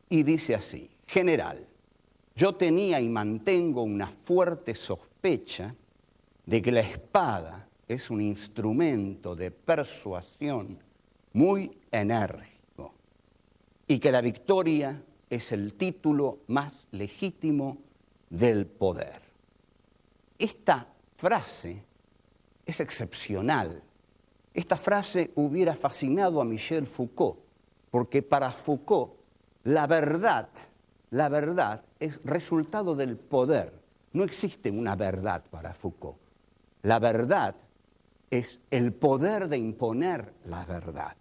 y dice así: General, yo tenía y mantengo una fuerte sospecha de que la espada es un instrumento de persuasión muy enérgico y que la victoria es el título más legítimo del poder. Esta frase es excepcional. Esta frase hubiera fascinado a Michel Foucault, porque para Foucault la verdad es resultado del poder. No existe una verdad para Foucault. La verdad es el poder de imponer la verdad.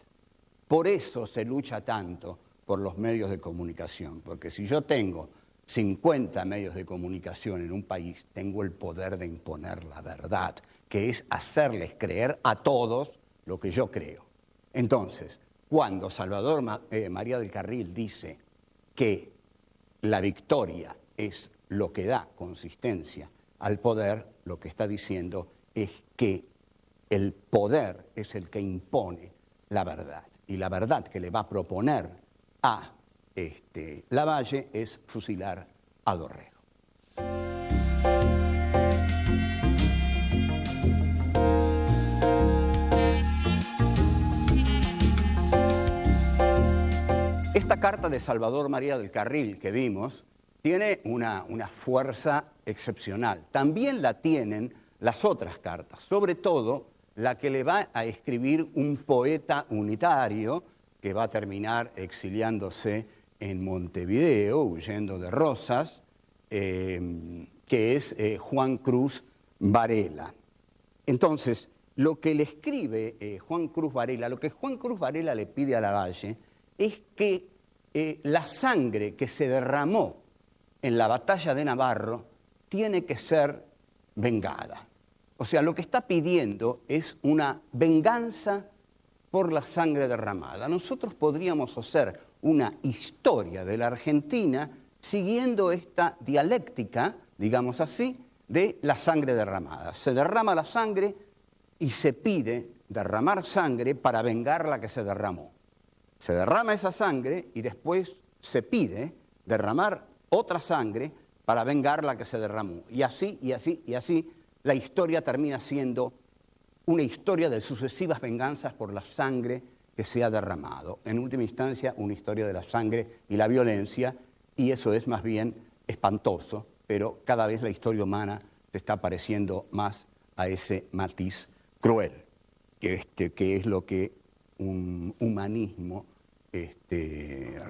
Por eso se lucha tanto por los medios de comunicación, porque si yo tengo 50 medios de comunicación en un país, tengo el poder de imponer la verdad, que es hacerles creer a todos lo que yo creo. Entonces, cuando Salvador María del Carril dice que la victoria es lo que da consistencia al poder, lo que está diciendo es que el poder es el que impone la verdad. Y la verdad que le va a proponer a Lavalle es fusilar a Dorrego. Esta carta de Salvador María del Carril que vimos tiene una fuerza excepcional. También la tienen las otras cartas, sobre todo la que le va a escribir un poeta unitario que va a terminar exiliándose en Montevideo, huyendo de Rosas, que es Juan Cruz Varela. Entonces, lo que le escribe Juan Cruz Varela, lo que Juan Cruz Varela le pide a Lavalle es que la sangre que se derramó en la batalla de Navarro tiene que ser vengada. O sea, lo que está pidiendo es una venganza por la sangre derramada. Nosotros podríamos hacer una historia de la Argentina siguiendo esta dialéctica, digamos así, de la sangre derramada. Se derrama la sangre y se pide derramar sangre para vengar la que se derramó. Se derrama esa sangre y después se pide derramar otra sangre para vengar la que se derramó. Y así, y así, y así, la historia termina siendo una historia de sucesivas venganzas por la sangre que se ha derramado. En última instancia, una historia de la sangre y la violencia, y eso es más bien espantoso, pero cada vez la historia humana se está pareciendo más a ese matiz cruel, que es lo que un humanismo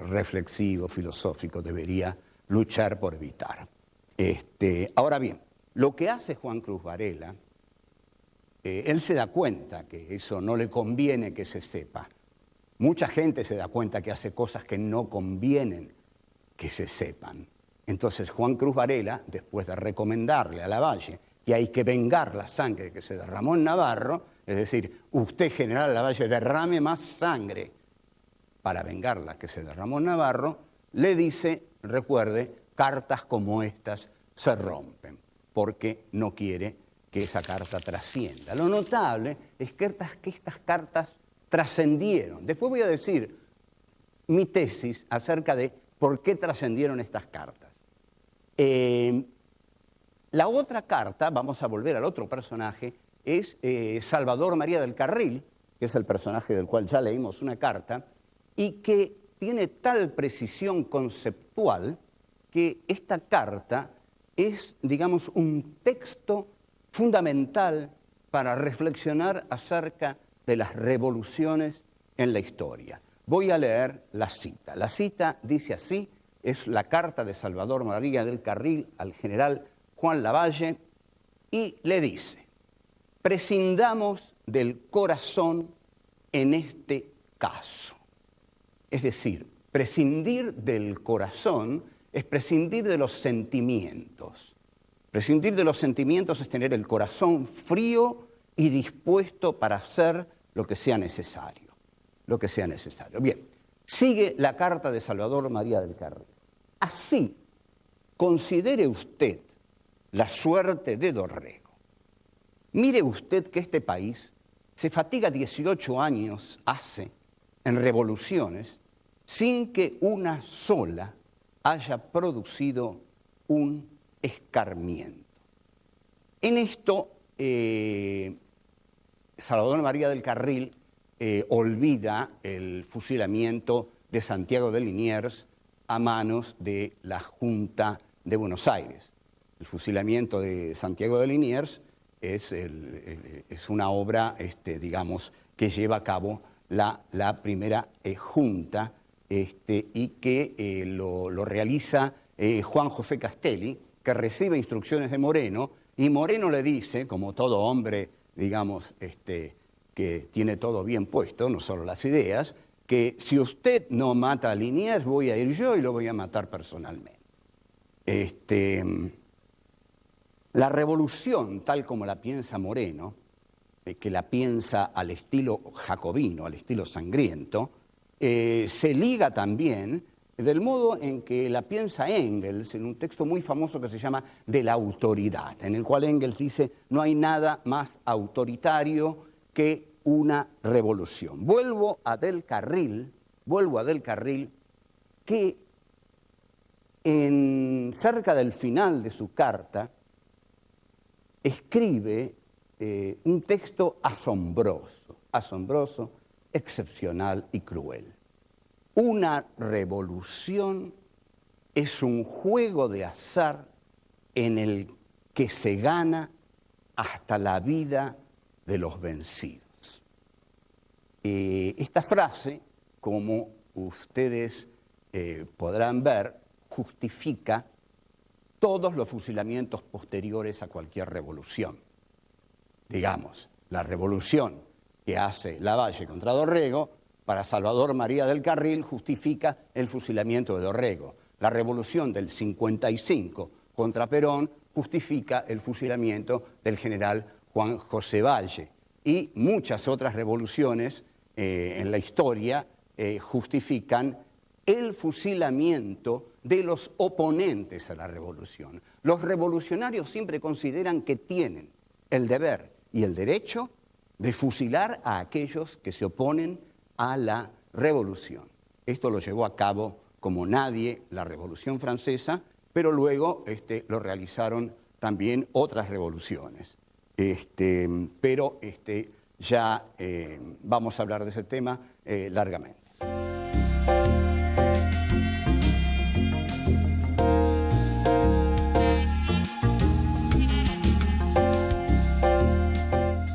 reflexivo, filosófico, debería luchar por evitar. Ahora bien, lo que hace Juan Cruz Varela, él se da cuenta que eso no le conviene que se sepa. Mucha gente se da cuenta que hace cosas que no convienen que se sepan. Entonces Juan Cruz Varela, después de recomendarle a Lavalle que hay que vengar la sangre que se derramó en Navarro, es decir, usted, general Lavalle, derrame más sangre para vengar la que se derramó en Navarro, le dice, recuerde, cartas como estas se rompen, porque no quiere que esa carta trascienda. Lo notable es que estas cartas trascendieron. Después voy a decir mi tesis acerca de por qué trascendieron estas cartas. La otra carta, vamos a volver al otro personaje, es Salvador María del Carril, que es el personaje del cual ya leímos una carta, y que tiene tal precisión conceptual que esta carta es, digamos, un texto fundamental para reflexionar acerca de las revoluciones en la historia. Voy a leer la cita. La cita dice así, es la carta de Salvador María del Carril al general Juan Lavalle, y le dice: prescindamos del corazón en este caso. Es decir, prescindir del corazón es prescindir de los sentimientos. Prescindir de los sentimientos es tener el corazón frío y dispuesto para hacer lo que sea necesario. Lo que sea necesario. Bien, sigue la carta de Salvador María del Carril. Así, considere usted la suerte de Dorrego. Mire usted que este país se fatiga 18 años hace en revoluciones sin que una sola haya producido un escarmiento. En esto, Salvador María del Carril olvida el fusilamiento de Santiago de Liniers a manos de la Junta de Buenos Aires. El fusilamiento de Santiago de Liniers es una obra, digamos, que lleva a cabo la primera Junta y que lo realiza Juan José Castelli, que recibe instrucciones de Moreno, y Moreno le dice, como todo hombre, digamos, que tiene todo bien puesto, no solo las ideas, que si usted no mata a Liniers, voy a ir yo y lo voy a matar personalmente. La revolución, tal como la piensa Moreno, que la piensa al estilo jacobino, al estilo sangriento, se liga también del modo en que la piensa Engels en un texto muy famoso que se llama De la autoridad, en el cual Engels dice: no hay nada más autoritario que una revolución. Vuelvo a Del Carril, que cerca del final de su carta escribe un texto asombroso, excepcional y cruel. Una revolución es un juego de azar en el que se gana hasta la vida de los vencidos. Esta frase, como ustedes podrán ver, justifica todos los fusilamientos posteriores a cualquier revolución. Digamos, la revolución que hace Lavalle contra Dorrego, para Salvador María del Carril justifica el fusilamiento de Dorrego. La revolución del 55 contra Perón justifica el fusilamiento del general Juan José Valle. Y muchas otras revoluciones en la historia justifican el fusilamiento de los oponentes a la revolución. Los revolucionarios siempre consideran que tienen el deber y el derecho de fusilar a aquellos que se oponen a la revolución. Esto lo llevó a cabo como nadie la Revolución Francesa, pero luego lo realizaron también otras revoluciones. Pero ya vamos a hablar de ese tema largamente.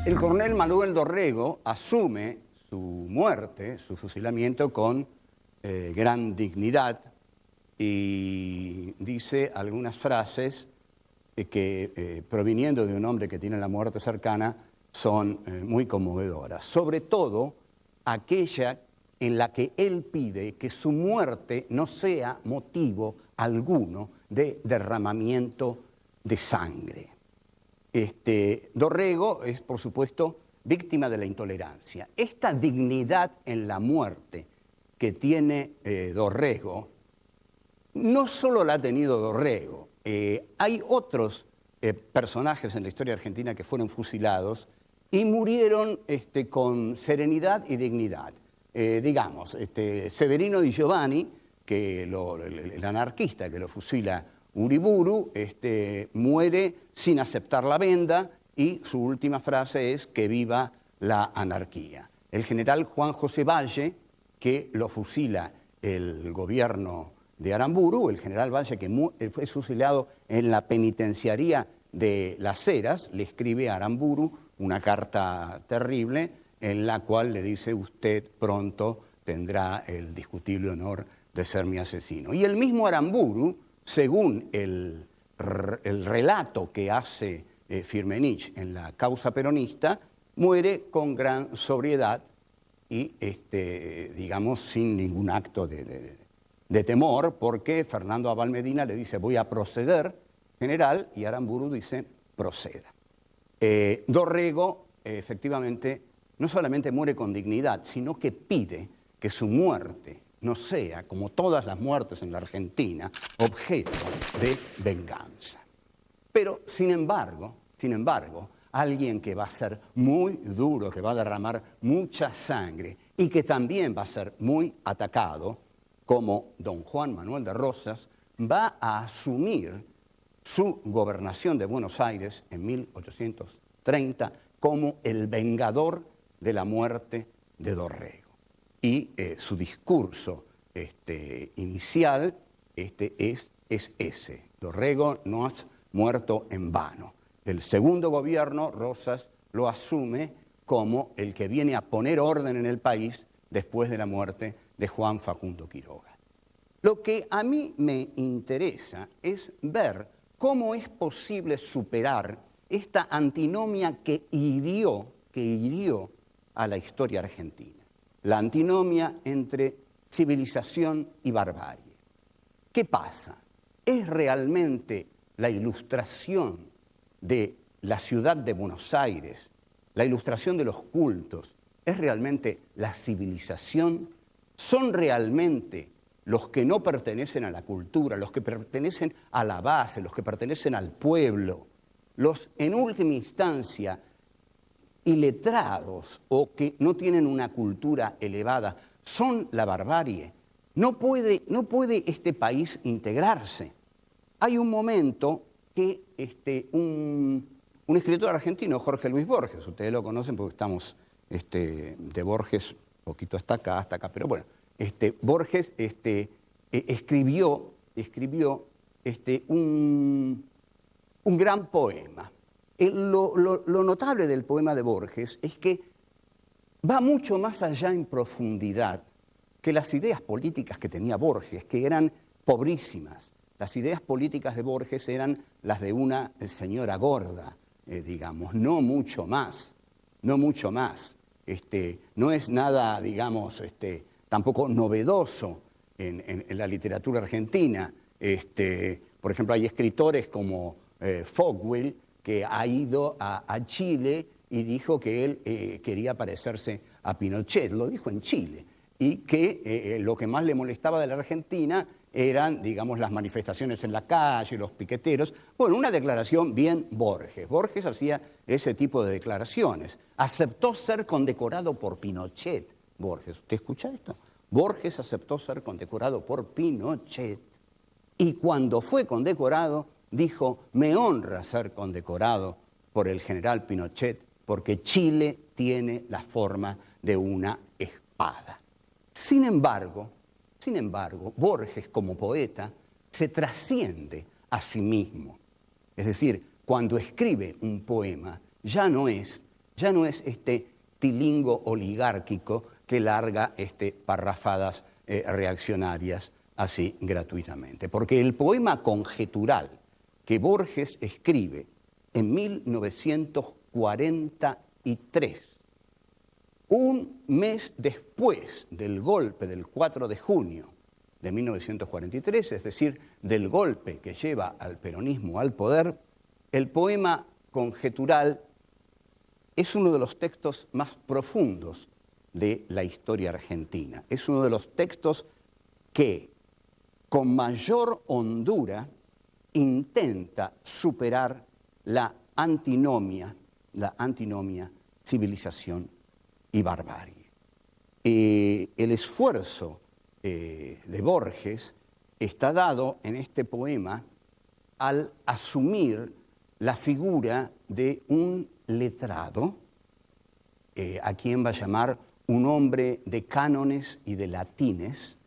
El coronel Manuel Dorrego asume su muerte, su fusilamiento, con gran dignidad y dice algunas frases que, proviniendo de un hombre que tiene la muerte cercana, son muy conmovedoras. Sobre todo aquella en la que él pide que su muerte no sea motivo alguno de derramamiento de sangre. Dorrego es, por supuesto, víctima de la intolerancia. Esta dignidad en la muerte que tiene Dorrego, no solo la ha tenido Dorrego. Hay otros personajes en la historia argentina que fueron fusilados y murieron con serenidad y dignidad. Digamos, Severino Di Giovanni, que el anarquista que lo fusila Uriburu, muere sin aceptar la venda y su última frase es: que viva la anarquía. el general Juan José Valle, que lo fusila el gobierno de Aramburu, el general Valle que fue fusilado en la penitenciaría de Las Heras, le escribe a Aramburu una carta terrible en la cual le dice: usted pronto tendrá el discutible honor de ser mi asesino. Y el mismo Aramburu, según el relato que hace Firmenich en la causa peronista, muere con gran sobriedad y, digamos, sin ningún acto de temor, porque Fernando Abal Medina le dice: voy a proceder, general, y Aramburu dice: proceda. Dorrego, efectivamente, no solamente muere con dignidad, sino que pide que su muerte no sea, como todas las muertes en la Argentina, objeto de venganza. Pero, sin embargo, alguien que va a ser muy duro, que va a derramar mucha sangre y que también va a ser muy atacado, como don Juan Manuel de Rosas, va a asumir su gobernación de Buenos Aires en 1830 como el vengador de la muerte de Dorrego. Y su discurso inicial es ese: Dorrego no has muerto en vano. El segundo gobierno, Rosas lo asume como el que viene a poner orden en el país después de la muerte de Juan Facundo Quiroga. Lo que a mí me interesa es ver cómo es posible superar esta antinomia que hirió a la historia argentina. La antinomia entre civilización y barbarie. ¿Qué pasa? ¿Es realmente la ilustración de la ciudad de Buenos Aires, la ilustración de los cultos, es realmente la civilización? ¿Son realmente los que no pertenecen a la cultura, los que pertenecen a la base, los que pertenecen al pueblo, los, en última instancia, iletrados o que no tienen una cultura elevada, son la barbarie? No puede este país integrarse. Hay un momento que un escritor argentino, Jorge Luis Borges, ustedes lo conocen porque estamos de Borges un poquito hasta acá, pero bueno, Borges escribió un gran poema. Lo notable del poema de Borges es que va mucho más allá en profundidad que las ideas políticas que tenía Borges, que eran pobrísimas. Las ideas políticas de Borges eran las de una señora gorda, digamos, no mucho más. No es nada, digamos, tampoco novedoso en la literatura argentina. Por ejemplo, hay escritores como Fogwill, que ha ido a Chile y dijo que él quería parecerse a Pinochet, lo dijo en Chile, y que lo que más le molestaba de la Argentina eran, digamos, las manifestaciones en la calle, los piqueteros. Bueno, una declaración bien Borges. Borges hacía ese tipo de declaraciones. Aceptó ser condecorado por Pinochet, Borges. ¿Usted escucha esto? Borges aceptó ser condecorado por Pinochet. Y cuando fue condecorado, dijo: me honra ser condecorado por el general Pinochet porque Chile tiene la forma de una espada. Sin embargo, Borges como poeta se trasciende a sí mismo. Es decir, cuando escribe un poema, ya no es este tilingo oligárquico que larga parrafadas reaccionarias así gratuitamente. Porque el poema conjetural que Borges escribe en 1943, un mes después del golpe del 4 de junio de 1943, es decir, del golpe que lleva al peronismo al poder, el poema conjetural es uno de los textos más profundos de la historia argentina. Es uno de los textos que, con mayor hondura, intenta superar la antinomia civilización y barbarie. El esfuerzo de Borges está dado en este poema al asumir la figura de un letrado, a quien va a llamar un hombre de cánones y de latines,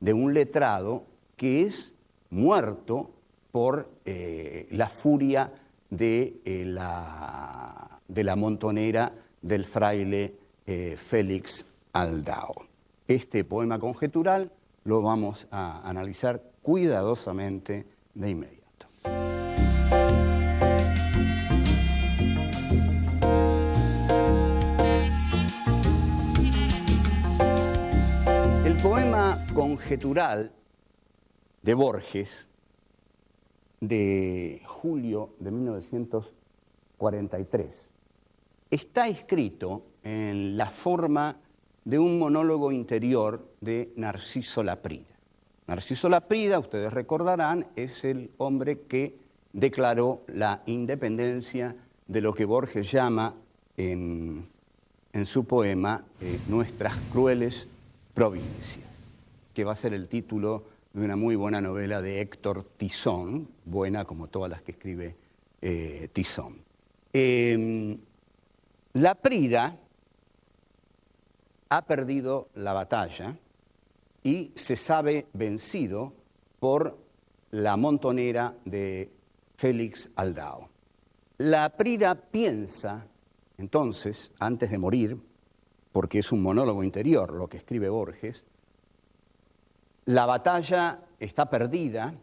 de un letrado que es muerto por la furia de la montonera del fraile Félix Aldao. Este poema conjetural lo vamos a analizar cuidadosamente de inmediato. El poema conjetural de Borges, de julio de 1943, está escrito en la forma de un monólogo interior de Narciso Laprida. Narciso Laprida, ustedes recordarán, es el hombre que declaró la independencia de lo que Borges llama en su poema Nuestras crueles provincias, que va a ser el título de una muy buena novela de Héctor Tizón, buena como todas las que escribe Tizón. Laprida ha perdido la batalla y se sabe vencido por la montonera de Félix Aldao. Laprida piensa, entonces, antes de morir, porque es un monólogo interior lo que escribe Borges, la batalla está perdida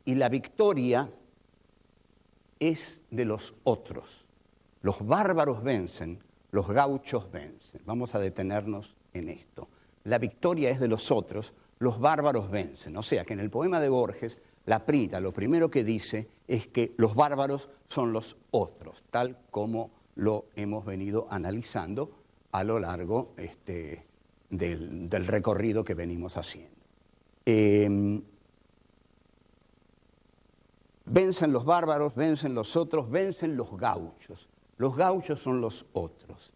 y la victoria es de los otros. Los bárbaros vencen, los gauchos vencen. Vamos a detenernos en esto. La victoria es de los otros, los bárbaros vencen. O sea que en el poema de Borges, Laprida lo primero que dice es que los bárbaros son los otros, tal como lo hemos venido analizando a lo largo del recorrido que venimos haciendo. Vencen los bárbaros, vencen los otros, vencen los gauchos. Los gauchos son los otros.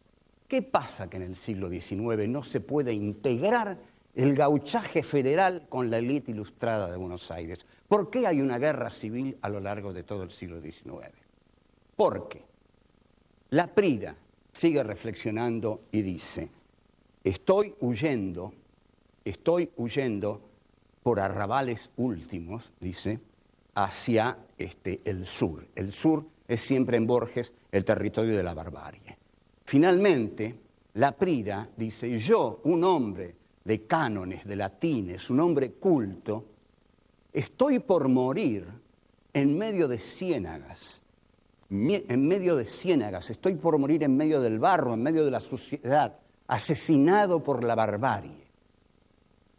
¿Qué pasa que en el siglo XIX no se puede integrar el gauchaje federal con la élite ilustrada de Buenos Aires? ¿Por qué hay una guerra civil a lo largo de todo el siglo XIX? Porque Laprida sigue reflexionando y dice, estoy huyendo por arrabales últimos, dice, hacia el sur. El sur es siempre en Borges el territorio de la barbarie. Finalmente, Laprida dice, yo, un hombre de cánones, de latines, un hombre culto, estoy por morir en medio de ciénagas. Estoy por morir en medio del barro, en medio de la suciedad, asesinado por la barbarie.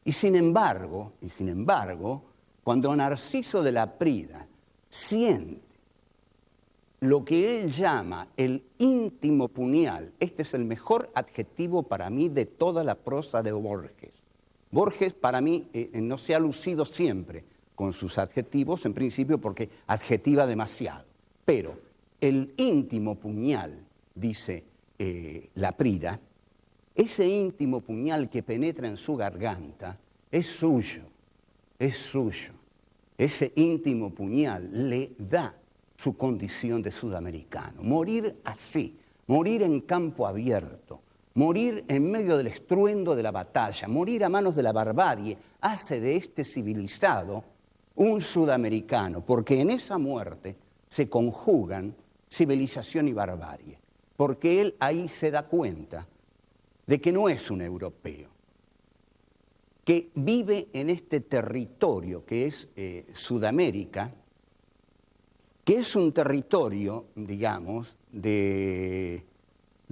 Y sin embargo, cuando Narciso de Laprida siente lo que él llama el íntimo puñal, este es el mejor adjetivo para mí de toda la prosa de Borges. Borges para mí no se ha lucido siempre con sus adjetivos, en principio porque adjetiva demasiado, pero el íntimo puñal, dice Laprida, ese íntimo puñal que penetra en su garganta es suyo, es suyo. Ese íntimo puñal le da su condición de sudamericano. Morir así, morir en campo abierto, morir en medio del estruendo de la batalla, morir a manos de la barbarie, hace de este civilizado un sudamericano, porque en esa muerte se conjugan civilización y barbarie, porque él ahí se da cuenta de que no es un europeo, que vive en este territorio que es Sudamérica, que es un territorio, digamos, de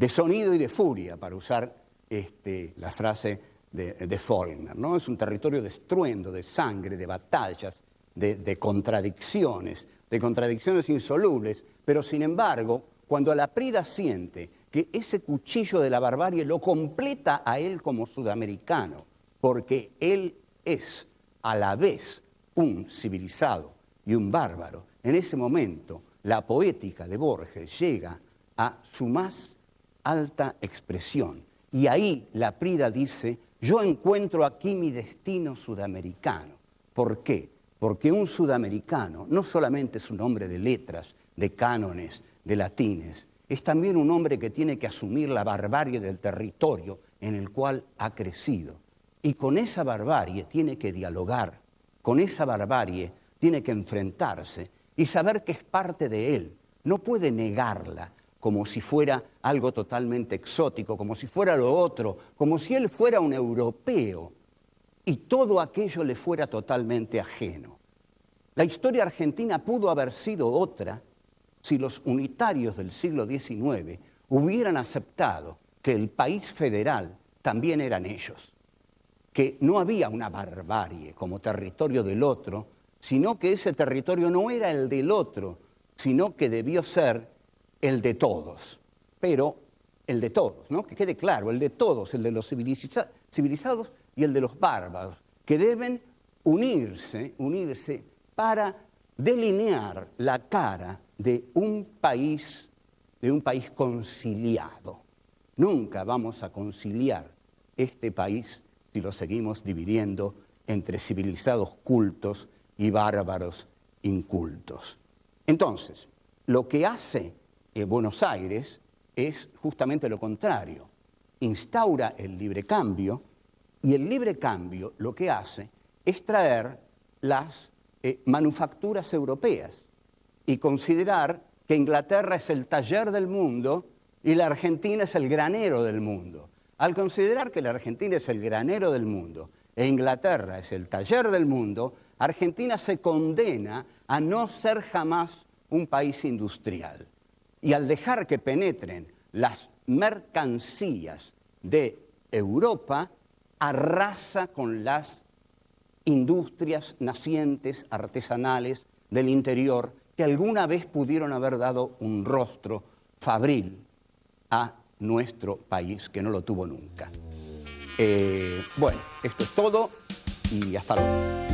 sonido y de furia, para usar la frase de Faulkner, ¿no? Es un territorio de estruendo, de sangre, de batallas, de contradicciones insolubles, pero sin embargo, cuando Laprida siente que ese cuchillo de la barbarie lo completa a él como sudamericano, porque él es a la vez un civilizado y un bárbaro, en ese momento la poética de Borges llega a su más alta expresión. Y ahí Laprida dice, yo encuentro aquí mi destino sudamericano. ¿Por qué? Porque un sudamericano no solamente es un hombre de letras, de cánones, de latines, es también un hombre que tiene que asumir la barbarie del territorio en el cual ha crecido. Y con esa barbarie tiene que dialogar, con esa barbarie tiene que enfrentarse y saber que es parte de él. No puede negarla como si fuera algo totalmente exótico, como si fuera lo otro, como si él fuera un europeo y todo aquello le fuera totalmente ajeno. La historia argentina pudo haber sido otra si los unitarios del siglo XIX hubieran aceptado que el país federal también eran ellos, que no había una barbarie como territorio del otro, sino que ese territorio no era el del otro, sino que debió ser el de todos. Pero el de todos, ¿no? Que quede claro, el de todos, el de los civilizados y el de los bárbaros, que deben unirse para delinear la cara de un país conciliado. Nunca vamos a conciliar este país si lo seguimos dividiendo entre civilizados cultos y bárbaros incultos. Entonces, lo que hace Buenos Aires es justamente lo contrario. Instaura el libre cambio, y el libre cambio lo que hace es traer las manufacturas europeas y considerar que Inglaterra es el taller del mundo y la Argentina es el granero del mundo. Al considerar que la Argentina es el granero del mundo e Inglaterra es el taller del mundo, Argentina se condena a no ser jamás un país industrial. Y al dejar que penetren las mercancías de Europa, arrasa con las industrias nacientes, artesanales del interior, que alguna vez pudieron haber dado un rostro fabril a nuestro país, que no lo tuvo nunca. Bueno, esto es todo y hasta luego.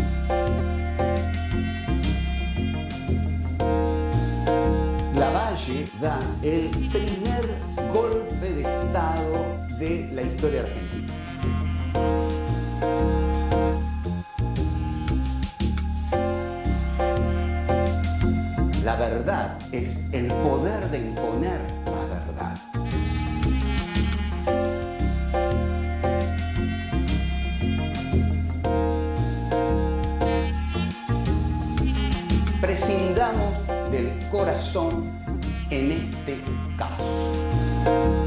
Lavalle da el primer golpe de Estado de la historia argentina. La verdad es el poder de imponer la verdad. Prescindamos del corazón en este caso.